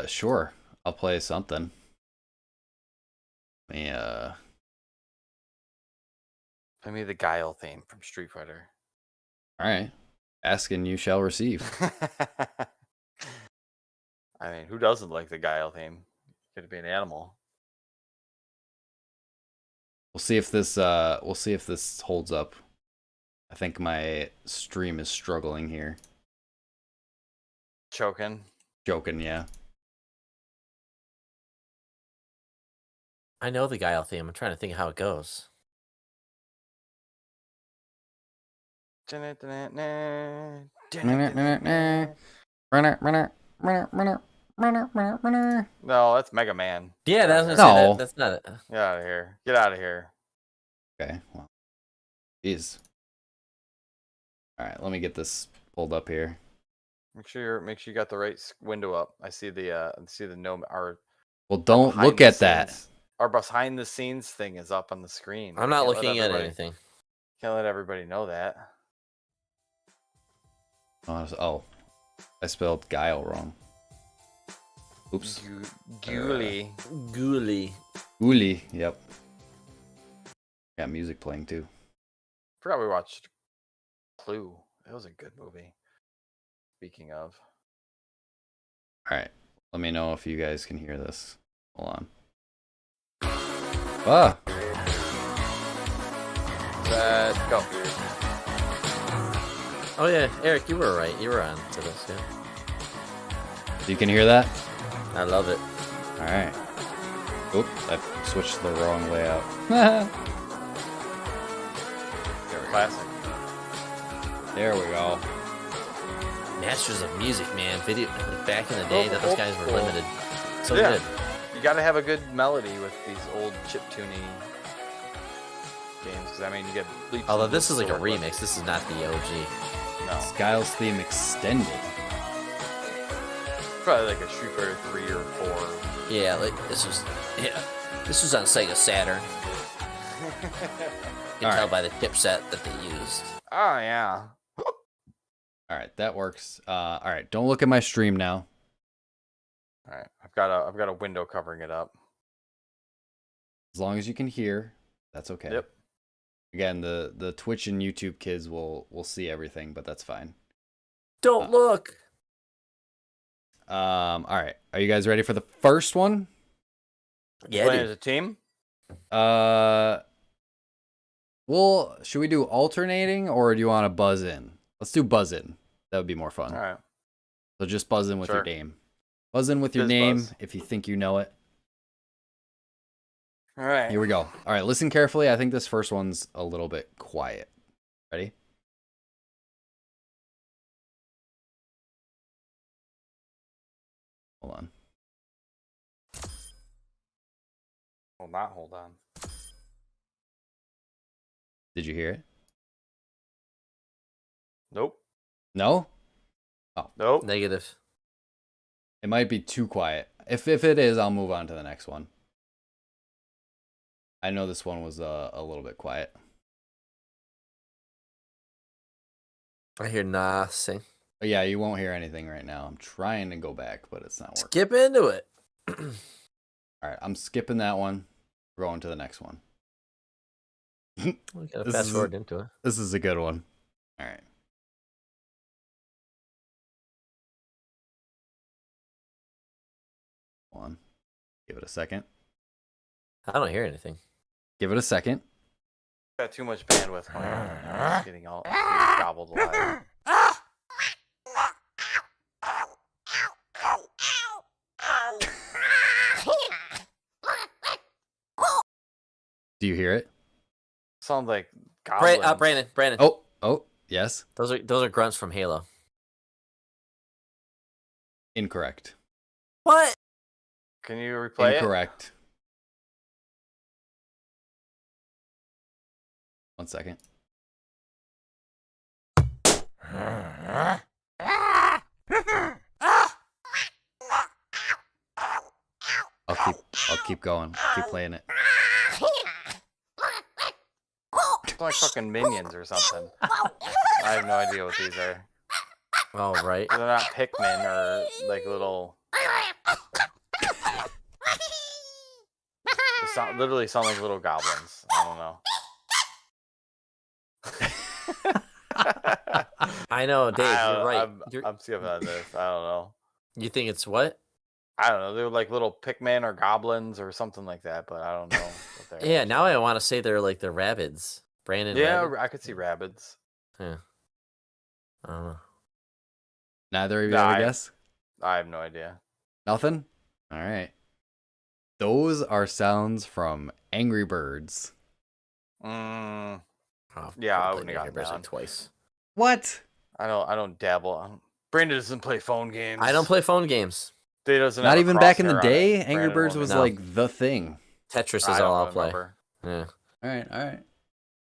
[SPEAKER 2] Sure. I'll play something. Yeah.
[SPEAKER 1] Play me the Guile theme from Street Fighter.
[SPEAKER 2] All right. Ask and you shall receive.
[SPEAKER 1] I mean, who doesn't like the Guile theme? Could be an animal.
[SPEAKER 2] We'll see if this holds up. I think my stream is struggling here.
[SPEAKER 1] Choking,
[SPEAKER 2] yeah.
[SPEAKER 3] I know the Guile theme. I'm trying to think of how it goes.
[SPEAKER 1] No, that's Mega Man.
[SPEAKER 3] Yeah, that's not it.
[SPEAKER 1] Get out of here. Get out of here.
[SPEAKER 2] Okay, well. Jeez. Alright, let me get this pulled up here.
[SPEAKER 1] Make sure you got the right window up. I see the
[SPEAKER 2] well, don't look at that.
[SPEAKER 1] Our behind the scenes thing is up on the screen.
[SPEAKER 3] I'm not looking at anything.
[SPEAKER 1] Can't let everybody know that.
[SPEAKER 2] Oh, I spelled Guile wrong. Oops.
[SPEAKER 1] Ghoulie.
[SPEAKER 2] Ghoulie, yep. Got music playing too.
[SPEAKER 1] Forgot we watched Clue. It was a good movie. Speaking of.
[SPEAKER 2] Alright. Let me know if you guys can hear this. Hold on. Ah!
[SPEAKER 1] Let's go.
[SPEAKER 3] Oh yeah, Eric, you were right. You were on to this, yeah.
[SPEAKER 2] You can hear that?
[SPEAKER 3] I love it.
[SPEAKER 2] Alright. Oop, I switched the wrong layout.
[SPEAKER 1] Classic.
[SPEAKER 2] There we go.
[SPEAKER 3] Masters of music, man. Video back in the day, those guys were limited. So good.
[SPEAKER 1] You got to have a good melody with these old chiptune games, because I mean, you get.
[SPEAKER 3] Although this is like a remix, this is not the OG.
[SPEAKER 1] No.
[SPEAKER 2] Guile's theme extended.
[SPEAKER 1] Probably like a Street Fighter 3 or 4.
[SPEAKER 3] Yeah, like this was on Sega Saturn. You can tell by the chipset that they used.
[SPEAKER 1] Oh yeah.
[SPEAKER 2] All right, that works. All right, don't look at my stream now.
[SPEAKER 1] All right, I've got a window covering it up.
[SPEAKER 2] As long as you can hear, that's okay.
[SPEAKER 1] Yep.
[SPEAKER 2] Again, the Twitch and YouTube kids will see everything, but that's fine.
[SPEAKER 3] Don't look.
[SPEAKER 2] All right. Are you guys ready for the first one?
[SPEAKER 3] Yeah,
[SPEAKER 1] Playing
[SPEAKER 3] dude.
[SPEAKER 1] as a team?
[SPEAKER 2] Well, should we do alternating or do you want to buzz in? Let's do buzz in. That would be more fun.
[SPEAKER 1] All right.
[SPEAKER 2] So just buzz in with your name. Buzz in with your
[SPEAKER 1] Fizz
[SPEAKER 2] name
[SPEAKER 1] buzz.
[SPEAKER 2] if you think you know it.
[SPEAKER 1] All right.
[SPEAKER 2] Here we go. All right, listen carefully. I think this first one's a little bit quiet. Ready? Hold on.
[SPEAKER 1] Hold on.
[SPEAKER 2] Did you hear it?
[SPEAKER 1] Nope.
[SPEAKER 2] No?
[SPEAKER 1] Nope.
[SPEAKER 3] Negative.
[SPEAKER 2] It might be too quiet. If it is, I'll move on to the next one. I know this one was a little bit quiet.
[SPEAKER 3] I hear nothing.
[SPEAKER 2] But yeah, you won't hear anything right now. I'm trying to go back, but it's not working.
[SPEAKER 3] Skip into it.
[SPEAKER 2] All right, I'm skipping that one. We're going to the next one.
[SPEAKER 3] We gotta
[SPEAKER 2] This
[SPEAKER 3] fast
[SPEAKER 2] is-
[SPEAKER 3] forward into it.
[SPEAKER 2] This is a good one. All right. Hold on. Give it a second.
[SPEAKER 3] I don't hear anything.
[SPEAKER 2] Give it a second.
[SPEAKER 1] Got too much bandwidth going on. It's getting all getting gobbled alive.
[SPEAKER 2] Do you hear it?
[SPEAKER 1] Sounds like goblins.
[SPEAKER 3] Brandon.
[SPEAKER 2] Oh, yes.
[SPEAKER 3] Those are grunts from Halo.
[SPEAKER 2] Incorrect.
[SPEAKER 3] What?
[SPEAKER 1] Can you replay it?
[SPEAKER 2] Incorrect. 1 second. I'll keep going. Keep playing it.
[SPEAKER 1] It's like fucking minions or something. I have no idea what these are.
[SPEAKER 3] Oh, right.
[SPEAKER 1] They're not Pikmin or like little. They literally sound like little goblins. I don't know.
[SPEAKER 3] I know, Dave. You're right.
[SPEAKER 1] I'm skipping on this. I don't know.
[SPEAKER 3] You think it's what?
[SPEAKER 1] I don't know. They're like little Pikmin or goblins or something like that, but I don't know. What they're
[SPEAKER 3] Yeah, now I want to say they're like the rabbits. Brandon.
[SPEAKER 1] Yeah,
[SPEAKER 3] Rabbit?
[SPEAKER 1] I could see rabbits.
[SPEAKER 3] Yeah. I don't know.
[SPEAKER 2] Neither of you
[SPEAKER 1] Nah,
[SPEAKER 2] have a guess?
[SPEAKER 1] I have no idea.
[SPEAKER 2] Nothing? All right. Those are sounds from Angry Birds.
[SPEAKER 1] Mm,
[SPEAKER 3] Oh,
[SPEAKER 1] Yeah, I
[SPEAKER 3] I've
[SPEAKER 1] wouldn't
[SPEAKER 3] played
[SPEAKER 1] have
[SPEAKER 3] Angry
[SPEAKER 1] gotten
[SPEAKER 3] Birds
[SPEAKER 1] that
[SPEAKER 3] like twice.
[SPEAKER 2] What?
[SPEAKER 1] I don't dabble. Brandon doesn't play phone games.
[SPEAKER 3] I don't play phone games.
[SPEAKER 1] He doesn't
[SPEAKER 2] Not
[SPEAKER 1] have a
[SPEAKER 2] even back in the
[SPEAKER 1] crosshair on
[SPEAKER 2] day?
[SPEAKER 1] it.
[SPEAKER 2] Angry
[SPEAKER 1] Brandon
[SPEAKER 2] Birds
[SPEAKER 1] won't
[SPEAKER 2] was
[SPEAKER 3] know.
[SPEAKER 2] like the thing.
[SPEAKER 3] Tetris is
[SPEAKER 1] I don't
[SPEAKER 3] all I'll play.
[SPEAKER 1] remember.
[SPEAKER 3] Yeah.
[SPEAKER 2] All right.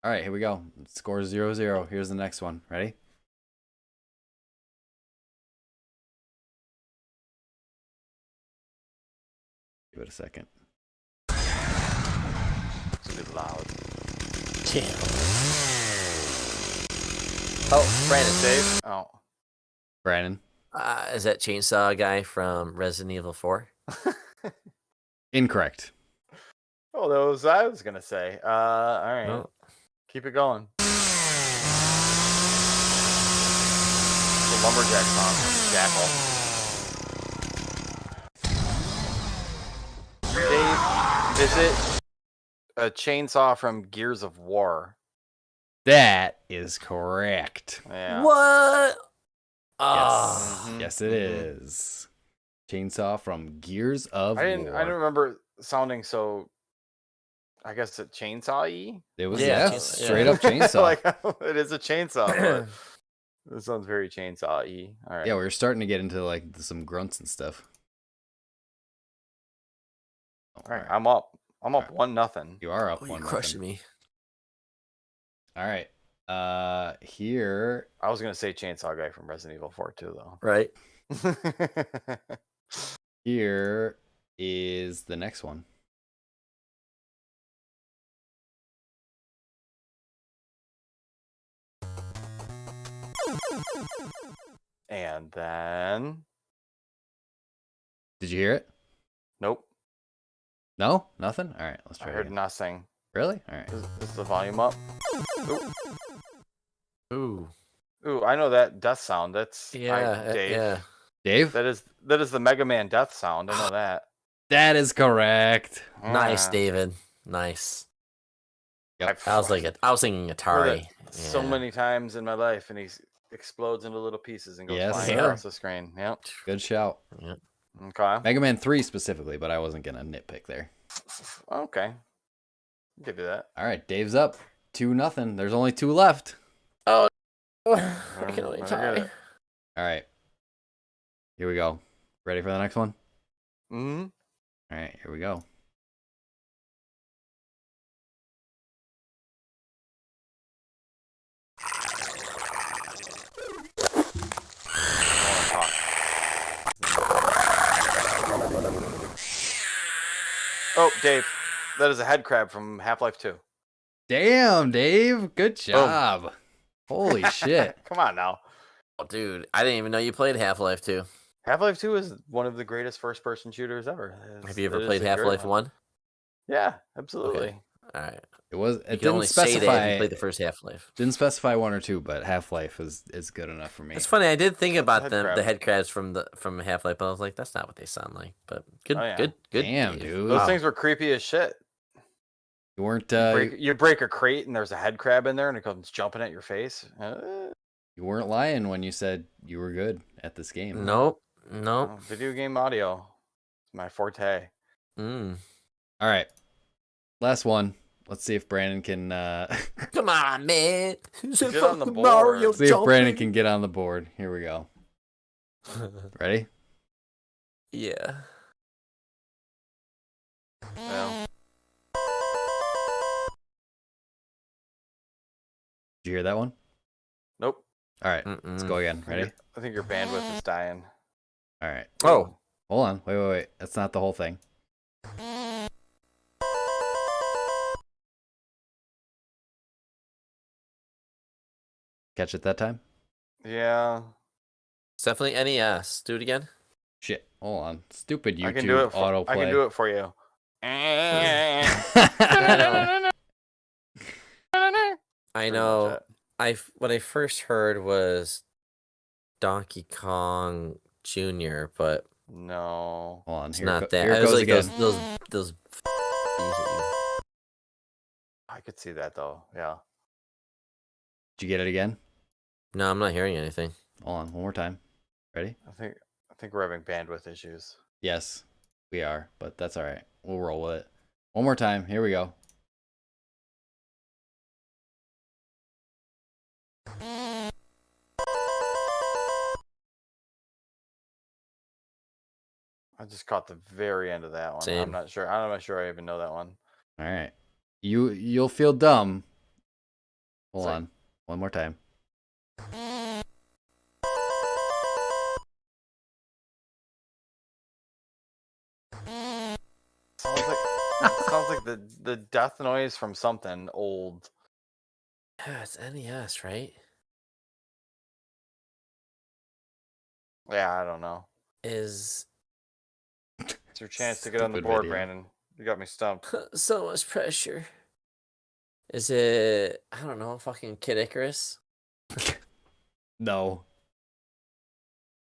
[SPEAKER 2] All right, here we go. Score 0-0. Here's the next one. Ready? Give it a second.
[SPEAKER 1] It's a bit loud.
[SPEAKER 3] Oh, Brandon.
[SPEAKER 1] Dave? Oh.
[SPEAKER 2] Brandon?
[SPEAKER 3] Is that Chainsaw guy from Resident Evil 4?
[SPEAKER 2] Incorrect.
[SPEAKER 1] Oh, that was I was gonna say. All right.
[SPEAKER 3] No.
[SPEAKER 1] Keep it going. The lumberjack song from Jackal. Dave, is it a chainsaw from Gears of War?
[SPEAKER 2] That is correct.
[SPEAKER 1] Yeah.
[SPEAKER 3] What?
[SPEAKER 2] Yes.
[SPEAKER 3] Ah.
[SPEAKER 2] Yes, it is. Chainsaw from Gears of War.
[SPEAKER 1] I didn't remember sounding so. I guess a chainsaw-y.
[SPEAKER 2] It was
[SPEAKER 3] Yeah,
[SPEAKER 2] straight up chainsaw.
[SPEAKER 1] Like it is a chainsaw. But it sounds very chainsaw-y. All right.
[SPEAKER 2] Yeah, we were starting to get into like some grunts and stuff.
[SPEAKER 1] All right. I'm up. I'm up 1-0.
[SPEAKER 2] You are up
[SPEAKER 3] Oh,
[SPEAKER 2] 1-0.
[SPEAKER 3] you're crushing me.
[SPEAKER 2] All right. Here.
[SPEAKER 1] I was gonna say chainsaw guy from Resident Evil 4 too, though.
[SPEAKER 3] Right?
[SPEAKER 2] Here is the next one.
[SPEAKER 1] And then,
[SPEAKER 2] Did you hear it?
[SPEAKER 1] nope.
[SPEAKER 2] No? Nothing? All right, let's
[SPEAKER 1] I
[SPEAKER 2] try
[SPEAKER 1] heard
[SPEAKER 2] again.
[SPEAKER 1] nothing.
[SPEAKER 2] Really? All right.
[SPEAKER 1] Is the volume up?
[SPEAKER 3] Ooh.
[SPEAKER 1] Ooh, I know that death sound. That's Dave.
[SPEAKER 3] Yeah.
[SPEAKER 2] Dave?
[SPEAKER 1] That is the Mega Man death sound. I know that.
[SPEAKER 2] That is correct.
[SPEAKER 3] Nice, David. Nice.
[SPEAKER 2] Yep.
[SPEAKER 3] I was thinking Atari.
[SPEAKER 1] So many times in my life, and he explodes into little pieces and goes flying across the screen. Yep.
[SPEAKER 2] Good shout.
[SPEAKER 3] Yep.
[SPEAKER 1] Okay.
[SPEAKER 2] Mega Man 3 specifically, but I wasn't gonna nitpick there.
[SPEAKER 1] Okay. Give you that.
[SPEAKER 2] All right, Dave's up 2-0. There's only 2 left.
[SPEAKER 3] Oh, I can only tie.
[SPEAKER 2] All right. Here we go. Ready for the next one?
[SPEAKER 1] Mm-hmm.
[SPEAKER 2] All right, here we go.
[SPEAKER 1] Oh, Dave, that is a head crab from Half-Life 2.
[SPEAKER 2] Damn, Dave. Good job. Holy shit.
[SPEAKER 1] Come on now.
[SPEAKER 3] Oh, dude, I didn't even know you played Half-Life 2.
[SPEAKER 1] Half-Life 2 is one of the greatest first-person shooters ever.
[SPEAKER 3] Have you ever played Half-Life 1?
[SPEAKER 1] Yeah, absolutely.
[SPEAKER 3] Okay. All right.
[SPEAKER 2] It didn't specify.
[SPEAKER 3] Say play the first Half-Life.
[SPEAKER 2] Didn't specify 1 or 2, but Half-Life is good enough for me.
[SPEAKER 3] It's funny. I did think about the head crabs from Half-Life, but I was like, that's not what they sound like. But good.
[SPEAKER 2] Damn, dude.
[SPEAKER 1] Those things were creepy as shit.
[SPEAKER 2] You weren't.
[SPEAKER 1] You break a crate and there's a head crab in there and it comes jumping at your face.
[SPEAKER 2] You weren't lying when you said you were good at this game.
[SPEAKER 3] Nope.
[SPEAKER 1] Video game audio, it's my forte.
[SPEAKER 2] All right, last one. Let's see if Brandon can.
[SPEAKER 3] Come on, man.
[SPEAKER 1] Get on the board.
[SPEAKER 3] Mario
[SPEAKER 2] see if Brandon can get on the board. Here we go. Ready?
[SPEAKER 3] Yeah.
[SPEAKER 1] Well.
[SPEAKER 2] Did you hear that one?
[SPEAKER 1] Nope.
[SPEAKER 2] All right, let's go again. Ready?
[SPEAKER 1] I think your bandwidth is dying.
[SPEAKER 2] All right.
[SPEAKER 3] Oh.
[SPEAKER 2] Hold on. Wait. That's not the whole thing. Catch it that time?
[SPEAKER 1] Yeah.
[SPEAKER 3] It's definitely NES. Do it again.
[SPEAKER 2] Shit. Hold on. Stupid YouTube
[SPEAKER 1] I can do it
[SPEAKER 2] autoplay.
[SPEAKER 1] I can do it for you.
[SPEAKER 3] I know. What I first heard was Donkey Kong Jr., but
[SPEAKER 1] no.
[SPEAKER 2] Hold on.
[SPEAKER 3] it's
[SPEAKER 2] Here
[SPEAKER 3] not that.
[SPEAKER 2] Here
[SPEAKER 3] I was
[SPEAKER 2] goes
[SPEAKER 3] like
[SPEAKER 2] again.
[SPEAKER 3] those.
[SPEAKER 1] I could see that though. Yeah.
[SPEAKER 2] Did you get it again?
[SPEAKER 3] No, I'm not hearing anything.
[SPEAKER 2] Hold on. One more time. Ready?
[SPEAKER 1] I think we're having bandwidth issues.
[SPEAKER 2] Yes, we are, but that's all right. We'll roll with it. One more time. Here we go.
[SPEAKER 1] I just caught the very end of that one.
[SPEAKER 3] Same.
[SPEAKER 1] I'm not sure I even know that one.
[SPEAKER 2] All right. You'll feel dumb. Hold on. One more time.
[SPEAKER 1] Sounds like the death noise from something old.
[SPEAKER 3] Yeah, it's NES, right?
[SPEAKER 1] Yeah, I don't know.
[SPEAKER 3] Is
[SPEAKER 1] It's your chance to get on the board, Brandon. You got me stumped.
[SPEAKER 3] so much pressure. Is it? I don't know. Fucking Kid Icarus.
[SPEAKER 2] No.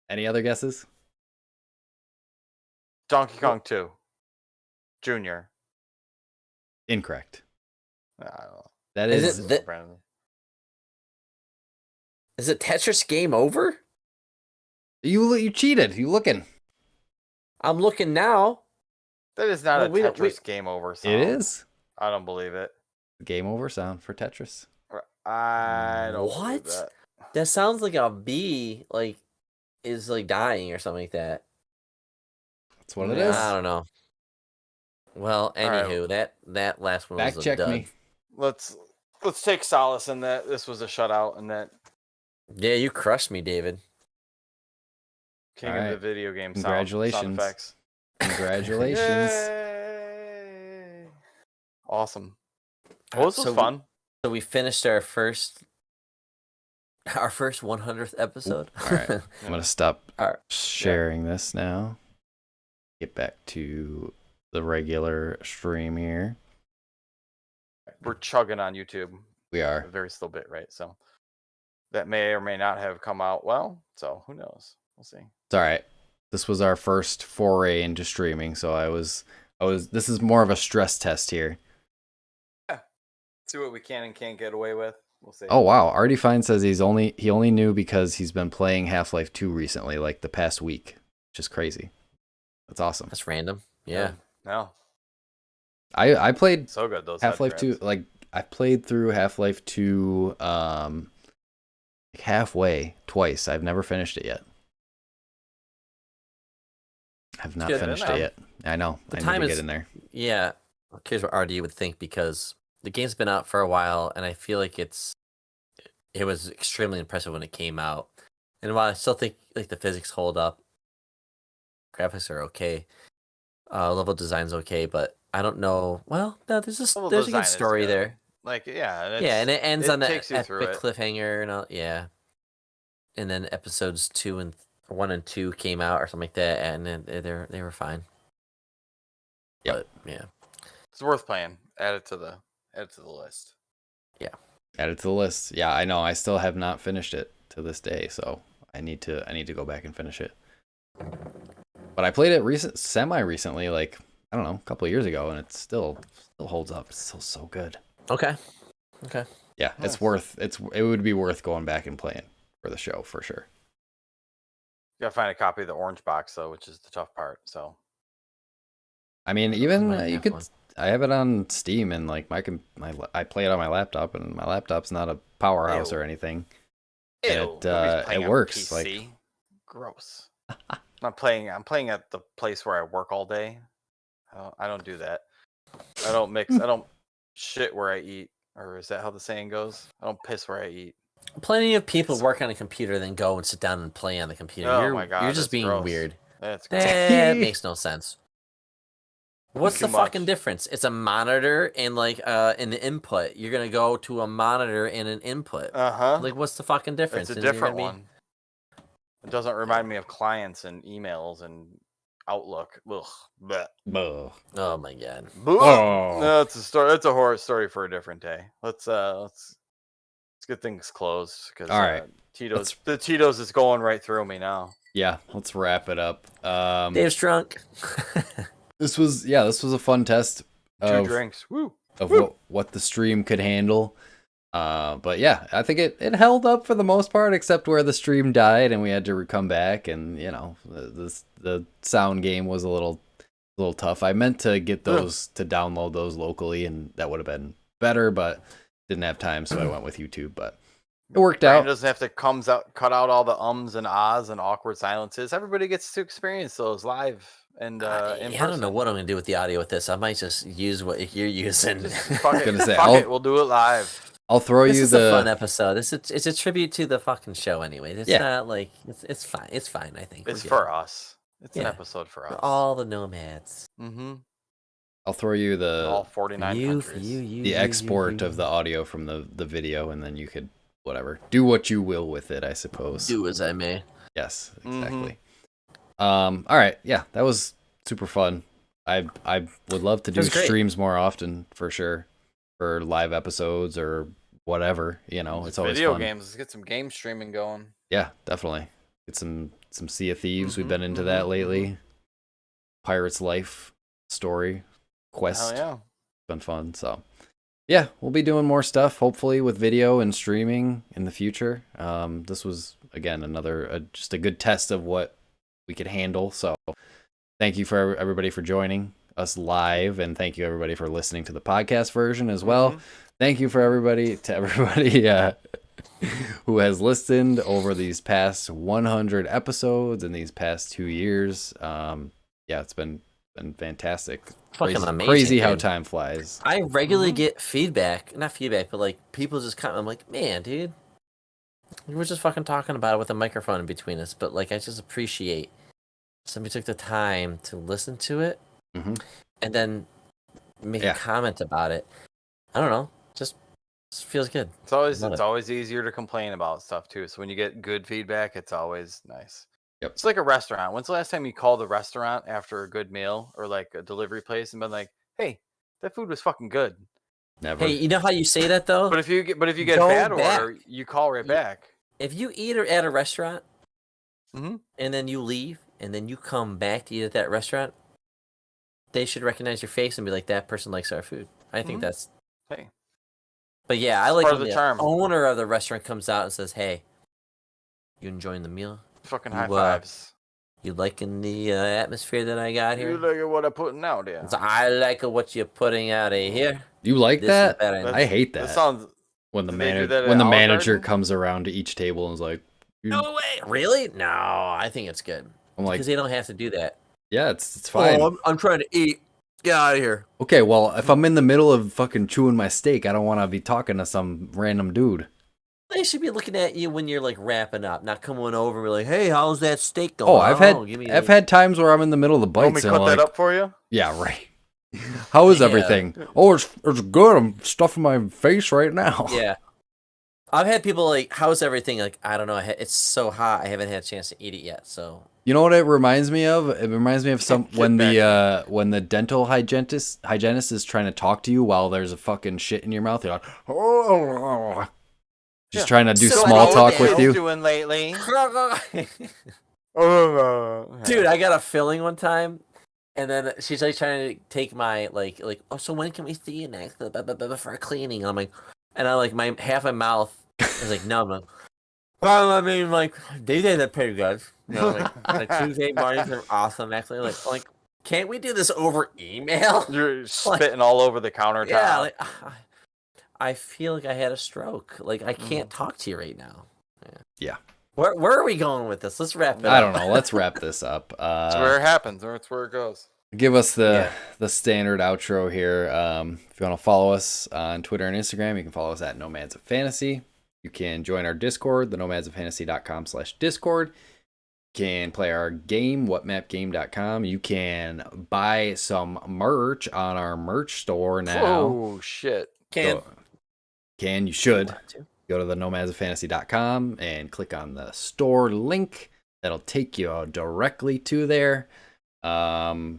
[SPEAKER 2] Any other guesses?
[SPEAKER 1] Donkey Kong 2. Junior.
[SPEAKER 2] Incorrect.
[SPEAKER 1] I don't know.
[SPEAKER 2] That
[SPEAKER 3] Is
[SPEAKER 2] is.
[SPEAKER 3] it
[SPEAKER 1] Brandon.
[SPEAKER 3] Is it Tetris Game Over?
[SPEAKER 2] You cheated. You looking?
[SPEAKER 3] I'm looking now.
[SPEAKER 1] That is not a Tetris game over sound.
[SPEAKER 2] It is.
[SPEAKER 1] I don't believe it.
[SPEAKER 2] Game over sound for Tetris.
[SPEAKER 1] I don't believe
[SPEAKER 3] What?
[SPEAKER 1] that.
[SPEAKER 3] That sounds like a bee, is dying or something like that.
[SPEAKER 2] That's what it is.
[SPEAKER 3] I don't know. Well, anywho, that last one
[SPEAKER 2] Fact
[SPEAKER 3] was a
[SPEAKER 2] check
[SPEAKER 3] dud.
[SPEAKER 2] me.
[SPEAKER 1] Let's take solace in that this was a shutout and that
[SPEAKER 3] Yeah, you crushed me, David.
[SPEAKER 1] king of the video game
[SPEAKER 2] Congratulations.
[SPEAKER 1] sound effects.
[SPEAKER 2] Congratulations.
[SPEAKER 1] Yay. Awesome. Well, this was fun.
[SPEAKER 3] So we finished our first 100th episode.
[SPEAKER 2] All right. I'm going to stop
[SPEAKER 3] All right.
[SPEAKER 2] sharing this now. Get back to the regular stream here.
[SPEAKER 1] We're chugging on YouTube.
[SPEAKER 2] We are.
[SPEAKER 1] a very slow bit rate. So that may or may not have come out well. So who knows? We'll see.
[SPEAKER 2] It's all right. This was our first foray into streaming, so I was. This is more of a stress test here.
[SPEAKER 1] Yeah. See what we can and can't get away with. We'll see.
[SPEAKER 2] Oh wow, Artie Fine says he only knew because he's been playing Half-Life 2 recently, like the past week, which is crazy. That's awesome.
[SPEAKER 3] That's random. Yeah.
[SPEAKER 1] No.
[SPEAKER 2] I played
[SPEAKER 1] So good those
[SPEAKER 2] Half-Life 2. Like I played through Half-Life 2 halfway twice. I've never finished it yet. I've not finished it yet. I know. I need to get in there.
[SPEAKER 3] Yeah. Here's what RD would think, because the game's been out for a while, and I feel like it was extremely impressive when it came out. And while I still think like the physics hold up, graphics are okay, level design's okay, but I don't know. Well, no, there's a good story there.
[SPEAKER 1] Like yeah,
[SPEAKER 3] and it ends on an epic
[SPEAKER 1] it.
[SPEAKER 3] cliffhanger, and all, yeah. And then episodes 1 and 2 came out or something like that, and then they were fine.
[SPEAKER 2] Yep.
[SPEAKER 3] But yeah,
[SPEAKER 1] it's worth playing. Add it to the list.
[SPEAKER 3] Yeah,
[SPEAKER 2] add it to the list. Yeah, I know. I still have not finished it to this day, so I need to go back and finish it. But I played it semi recently, like I don't know, a couple of years ago, and it still holds up. It's still so good.
[SPEAKER 3] Okay.
[SPEAKER 2] Yeah, nice. It would be worth going back and playing for the show for sure.
[SPEAKER 1] You gotta find a copy of the orange box though, which is the tough part. So,
[SPEAKER 2] I mean, even you could. I have it on Steam, and like I play it on my laptop, and my laptop's not a powerhouse or anything. It works. Like
[SPEAKER 1] gross. I'm playing at the place where I work all day. I don't do that. I don't shit where I eat, or is that how the saying goes? I don't piss where I eat.
[SPEAKER 3] Plenty of people work on a computer, then go and sit down and play on the computer.
[SPEAKER 1] My God,
[SPEAKER 3] you're just being
[SPEAKER 1] gross.
[SPEAKER 3] weird.
[SPEAKER 1] That's gross.
[SPEAKER 3] That makes no sense. What's the fucking difference? It's a monitor and like an input. You're gonna go to a monitor and an input. Like, what's the fucking difference?
[SPEAKER 1] It's a different one. It doesn't remind me of clients and emails and Outlook. Ugh.
[SPEAKER 2] Bleh.
[SPEAKER 3] Oh my God.
[SPEAKER 1] Oh. No, it's a story. It's a horror story for a different day. Let's get things closed because
[SPEAKER 2] all right.
[SPEAKER 1] The Tito's is going right through me now.
[SPEAKER 2] Yeah, let's wrap it up.
[SPEAKER 3] Dave's drunk.
[SPEAKER 2] This was a fun test.
[SPEAKER 1] 2 drinks. Woo.
[SPEAKER 2] Of what the stream could handle. But yeah, I think it held up for the most part, except where the stream died and we had to come back, and you know the sound game was a little tough. I meant to get those to download those locally, and that would have been better, but didn't have time, so I went with YouTube. But it worked out.
[SPEAKER 1] Doesn't have to cut out all the ums and ahs and awkward silences. Everybody gets to experience those live. And
[SPEAKER 3] I don't know what I'm gonna do with the audio with this. I might just use what you're using.
[SPEAKER 1] We'll do it live.
[SPEAKER 2] I'll throw
[SPEAKER 3] this
[SPEAKER 2] you
[SPEAKER 3] is a fun episode. It's a tribute to the fucking show anyway. It's not like it's fine. It's fine. I think
[SPEAKER 1] it's for us. It's an episode for us.
[SPEAKER 3] For all the nomads.
[SPEAKER 1] Mm-hmm.
[SPEAKER 2] I'll throw you
[SPEAKER 1] all 49 countries.
[SPEAKER 2] The export of the audio from the video, and then you could do what you will with it. I suppose.
[SPEAKER 3] Do as I may.
[SPEAKER 2] Yes, exactly. All right, yeah, that was super fun. I would love to do streams more often for sure, for live episodes or whatever. You know, it's always
[SPEAKER 1] video
[SPEAKER 2] fun.
[SPEAKER 1] games. Let's get some game streaming going.
[SPEAKER 2] Yeah, definitely. Get some Sea of Thieves. We've been into that lately. Pirate's Life story quest.
[SPEAKER 1] Hell yeah,
[SPEAKER 2] been fun. So yeah, we'll be doing more stuff hopefully with video and streaming in the future. This was again another just a good test of what we could handle. So thank you for everybody for joining us live, and thank you everybody for listening to the podcast version as well. Thank you for everybody who has listened over these past 100 episodes in these past 2 years. Yeah, it's been fantastic.
[SPEAKER 3] Fucking amazing.
[SPEAKER 2] Crazy how time flies.
[SPEAKER 3] I regularly get not feedback, but like people just comment. I'm like, man, dude, we were just fucking talking about it with a microphone in between us, but like I just appreciate somebody took the time to listen to it and then make a comment about it. I don't know, just feels good.
[SPEAKER 1] It's always easier to complain about stuff too. So when you get good feedback, it's always nice.
[SPEAKER 2] Yep.
[SPEAKER 1] It's like a restaurant. When's the last time you called a restaurant after a good meal or like a delivery place and been like, "Hey, that food was fucking good"?
[SPEAKER 2] Never.
[SPEAKER 3] Hey, you know how you say that though?
[SPEAKER 1] But if you get
[SPEAKER 3] Go
[SPEAKER 1] bad
[SPEAKER 3] back.
[SPEAKER 1] order, you call right back.
[SPEAKER 3] If you eat at a restaurant,
[SPEAKER 1] Mm-hmm.
[SPEAKER 3] and then you leave, and then you come back to eat at that restaurant, they should recognize your face and be like, "That person likes our food." I think that's.
[SPEAKER 1] Hey.
[SPEAKER 3] But yeah, I
[SPEAKER 1] It's
[SPEAKER 3] like
[SPEAKER 1] part
[SPEAKER 3] when
[SPEAKER 1] of the
[SPEAKER 3] the
[SPEAKER 1] charm.
[SPEAKER 3] owner of the restaurant comes out and says, "Hey, you enjoying the meal?
[SPEAKER 1] Fucking
[SPEAKER 3] You,
[SPEAKER 1] high fives.
[SPEAKER 3] You liking the atmosphere that I got here?
[SPEAKER 1] You look at what I'm putting out there.
[SPEAKER 3] So I like what you're putting out of here.
[SPEAKER 2] You like
[SPEAKER 3] This
[SPEAKER 2] that?
[SPEAKER 3] is better.
[SPEAKER 2] I hate that.
[SPEAKER 1] That sounds.
[SPEAKER 2] When the
[SPEAKER 1] Do they do that at
[SPEAKER 2] when the
[SPEAKER 1] Olive
[SPEAKER 2] manager
[SPEAKER 1] Garden?
[SPEAKER 2] comes around to each table and is like,
[SPEAKER 3] No way, really? No, I think it's good
[SPEAKER 2] I'm like,
[SPEAKER 3] because they don't have to do that.
[SPEAKER 2] yeah, it's fine.
[SPEAKER 3] Oh, I'm trying to eat. Get out of here.
[SPEAKER 2] Okay, well, if I'm in the middle of fucking chewing my steak, I don't want to be talking to some random dude.
[SPEAKER 3] They should be looking at you when you're like wrapping up, not coming over and be like, "Hey, how's that steak going?"
[SPEAKER 2] Oh, I've had times where I'm in the middle of the
[SPEAKER 1] Want me
[SPEAKER 2] bites
[SPEAKER 1] to
[SPEAKER 2] and
[SPEAKER 1] cut
[SPEAKER 2] I'm like,
[SPEAKER 1] that up for you?
[SPEAKER 2] yeah, right. How is
[SPEAKER 3] Yeah.
[SPEAKER 2] everything? Oh, it's good. I'm stuffing my face right now.
[SPEAKER 3] Yeah, I've had people like, "How's everything?" Like, I don't know. It's so hot. I haven't had a chance to eat it yet. So
[SPEAKER 2] You know what it reminds me of? It reminds me of some
[SPEAKER 1] Get
[SPEAKER 2] when
[SPEAKER 1] back
[SPEAKER 2] the dental hygienist is trying to talk to you while there's a fucking shit in your mouth. You're like, oh, just
[SPEAKER 1] Yeah.
[SPEAKER 2] trying to do
[SPEAKER 3] So
[SPEAKER 2] small
[SPEAKER 3] what
[SPEAKER 2] talk
[SPEAKER 3] are
[SPEAKER 2] with
[SPEAKER 3] you
[SPEAKER 2] you.
[SPEAKER 1] Doing lately?
[SPEAKER 3] Dude, I got a filling one time, and then she's like trying to take my like, oh, so when can we see you next for a cleaning? And I'm like, and I like my half my mouth is like numb. I'm like, well, I mean, like Tuesdays are pretty good. You know, like Tuesday mornings are awesome. Actually, like can't we do this over email?
[SPEAKER 1] You're spitting all over the countertop.
[SPEAKER 3] Yeah, like, I feel like I had a stroke. Like I can't talk to you right now.
[SPEAKER 2] Yeah.
[SPEAKER 3] Where are we going with this? Let's wrap it up.
[SPEAKER 2] I don't know. Let's wrap this up.
[SPEAKER 1] That's where it happens. That's where it goes.
[SPEAKER 2] Give us the standard outro here. If you want to follow us on Twitter and Instagram, you can follow us at Nomads of Fantasy. You can join our Discord, the nomadsoffantasy.com/Discord. You can play our game, whatmapgame.com. You can buy some merch on our merch store now.
[SPEAKER 1] Oh, shit.
[SPEAKER 2] You should. Go to the nomadsoffantasy.com and click on the store link. That'll take you directly to there. Yeah,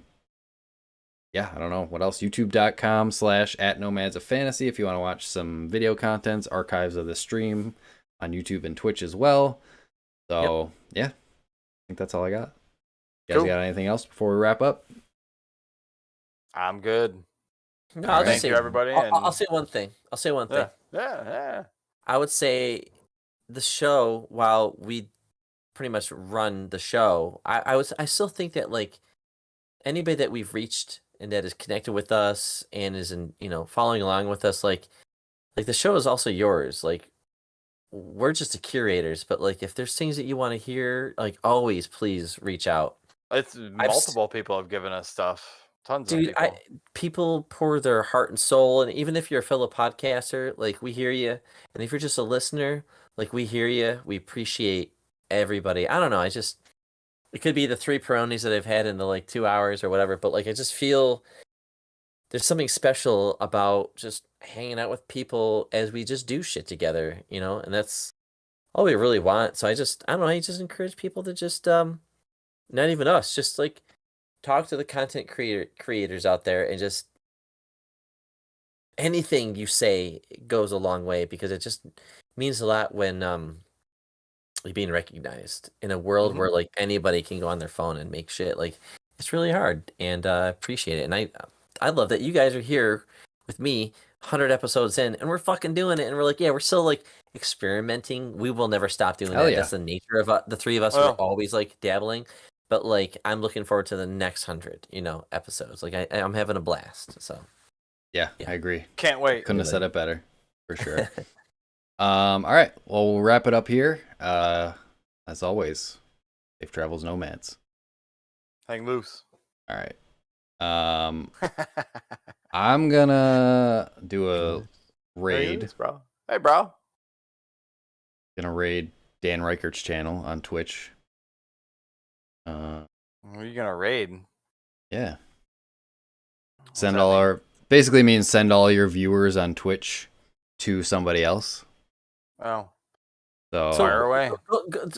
[SPEAKER 2] I don't know what else. youtube.com/@nomadsofantasy if you want to watch some video contents, archives of the stream on YouTube and Twitch as well. So, yeah, I think that's all I got. You guys got anything else before we wrap up?
[SPEAKER 1] I'm good.
[SPEAKER 3] No, I'll just
[SPEAKER 1] Thank
[SPEAKER 3] say,
[SPEAKER 1] you, everybody.
[SPEAKER 3] I'll say one thing.
[SPEAKER 1] Yeah.
[SPEAKER 3] I would say the show, while we pretty much run the show, I still think that like anybody that we've reached and that is connected with us and is following along with us, like the show is also yours. Like we're just the curators, but like if there's things that you want to hear, like always please reach out.
[SPEAKER 1] It's multiple people have given us stuff. Tons of people.
[SPEAKER 3] People pour their heart and soul, and even if you're a fellow podcaster, like we hear you, and if you're just a listener, like we hear you. We appreciate everybody. I don't know. It could be the 3 Peronis that I've had in the like 2 hours or whatever, but like I just feel there's something special about just hanging out with people as we just do shit together, and that's all we really want. So I don't know. I just encourage people to just not even us, just like talk to the content creators out there, and just anything you say goes a long way, because it just means a lot when you're being recognized in a world where like anybody can go on their phone and make shit. Like it's really hard, and appreciate it. And I love that you guys are here with me 100 episodes in, and we're fucking doing it, and we're like, yeah, we're still like experimenting. We will never stop doing that.
[SPEAKER 2] Yeah.
[SPEAKER 3] That's the nature of the three of us. We're always like dabbling. But like I'm looking forward to the next 100, episodes. Like I'm having a blast. So
[SPEAKER 2] yeah, I agree.
[SPEAKER 1] Can't wait.
[SPEAKER 2] Couldn't have said it better, for sure. All right, well, we'll wrap it up here. As always, safe travels, nomads.
[SPEAKER 1] Hang loose.
[SPEAKER 2] All right. I'm gonna do a raid.
[SPEAKER 1] Bro. Hey, bro.
[SPEAKER 2] Gonna raid Dan Reichert's channel on Twitch.
[SPEAKER 1] What are you gonna raid?
[SPEAKER 2] Yeah. Basically means send all your viewers on Twitch to somebody else.
[SPEAKER 1] Oh.
[SPEAKER 2] So
[SPEAKER 1] fire away.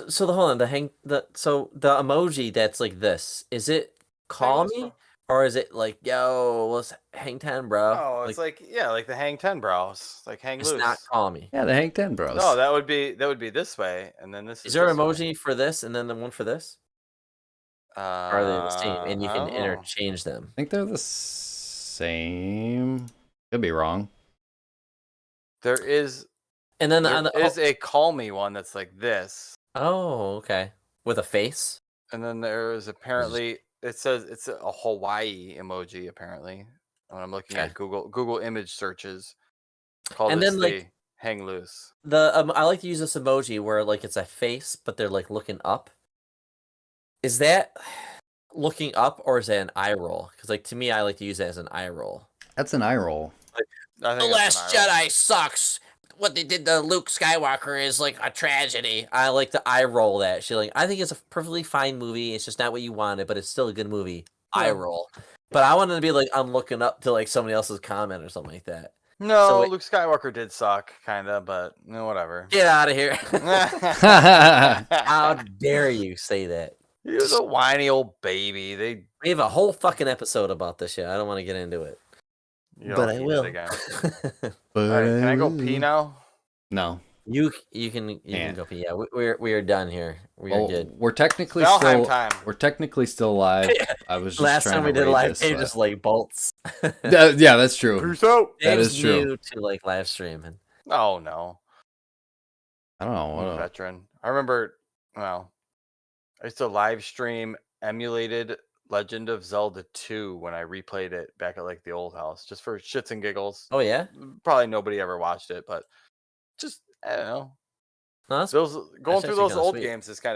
[SPEAKER 3] So hold on, the emoji that's like this, is it call me Or is it like, yo, let's hang 10, bro?
[SPEAKER 1] Oh, it's like like the hang 10 bros, like hang
[SPEAKER 3] Just
[SPEAKER 1] loose.
[SPEAKER 3] not call me.
[SPEAKER 2] Yeah, the Hang 10 Bros.
[SPEAKER 1] No, that would be this way, and then this
[SPEAKER 3] Is
[SPEAKER 1] is
[SPEAKER 3] there an
[SPEAKER 1] this way.
[SPEAKER 3] emoji for this and then the one for this? Or are they the same? And you
[SPEAKER 1] I
[SPEAKER 3] can
[SPEAKER 1] don't know.
[SPEAKER 3] interchange them.
[SPEAKER 2] I think they're the same. Could be wrong.
[SPEAKER 1] There is,
[SPEAKER 3] And then
[SPEAKER 1] there is a call me one that's like this.
[SPEAKER 3] Oh, okay. With a face?
[SPEAKER 1] And then there is apparently, it says it's a Hawaii emoji apparently. When I'm looking at Google image searches, call
[SPEAKER 3] And
[SPEAKER 1] this
[SPEAKER 3] then,
[SPEAKER 1] the
[SPEAKER 3] like,
[SPEAKER 1] hang loose.
[SPEAKER 3] I like to use this emoji where like it's a face, but they're like looking up. Is that looking up or is that an eye roll? Because like to me, I like to use that as an eye roll.
[SPEAKER 2] That's an eye roll.
[SPEAKER 1] I
[SPEAKER 3] The
[SPEAKER 1] think
[SPEAKER 3] Last Jedi sucks. What they did to Luke Skywalker is like a tragedy. I like to eye roll that shit. Like, I think it's a perfectly fine movie. It's just not what you wanted, but it's still a good movie. Eye roll. But I wanted to be like, I'm looking up to like somebody else's comment or something like that.
[SPEAKER 1] No,
[SPEAKER 3] So
[SPEAKER 1] Luke Skywalker did suck, kind of, but whatever.
[SPEAKER 3] Get out of here. How dare you say that?
[SPEAKER 1] He was a whiny old baby.
[SPEAKER 3] We have a whole fucking episode about this shit. I don't want to get into it. But I will.
[SPEAKER 1] Again. All right, can I go pee now?
[SPEAKER 2] No.
[SPEAKER 3] You can go pee. Yeah, we are done here. We are good.
[SPEAKER 2] We're technically
[SPEAKER 1] Valheim
[SPEAKER 2] still
[SPEAKER 1] time.
[SPEAKER 2] We're technically still live. I was just
[SPEAKER 3] Last
[SPEAKER 2] trying
[SPEAKER 3] time we
[SPEAKER 2] to
[SPEAKER 3] did a
[SPEAKER 2] read
[SPEAKER 3] live
[SPEAKER 2] this,
[SPEAKER 3] stream,
[SPEAKER 2] but-
[SPEAKER 3] just like bolts.
[SPEAKER 2] Yeah, that's true.
[SPEAKER 1] Peace out.
[SPEAKER 2] That
[SPEAKER 3] Dave's
[SPEAKER 2] is true.
[SPEAKER 3] new to like live streaming.
[SPEAKER 1] Oh no.
[SPEAKER 2] I don't know.
[SPEAKER 1] I'm a veteran. I remember, well, I used to live stream emulated Legend of Zelda 2 when I replayed it back at like the old house, just for shits and giggles.
[SPEAKER 3] Oh yeah.
[SPEAKER 1] Probably nobody ever watched it, but just I don't know.
[SPEAKER 3] No, that's
[SPEAKER 1] Those going
[SPEAKER 3] actually
[SPEAKER 1] through those
[SPEAKER 3] kinda
[SPEAKER 1] old
[SPEAKER 3] sweet.
[SPEAKER 1] games is kind of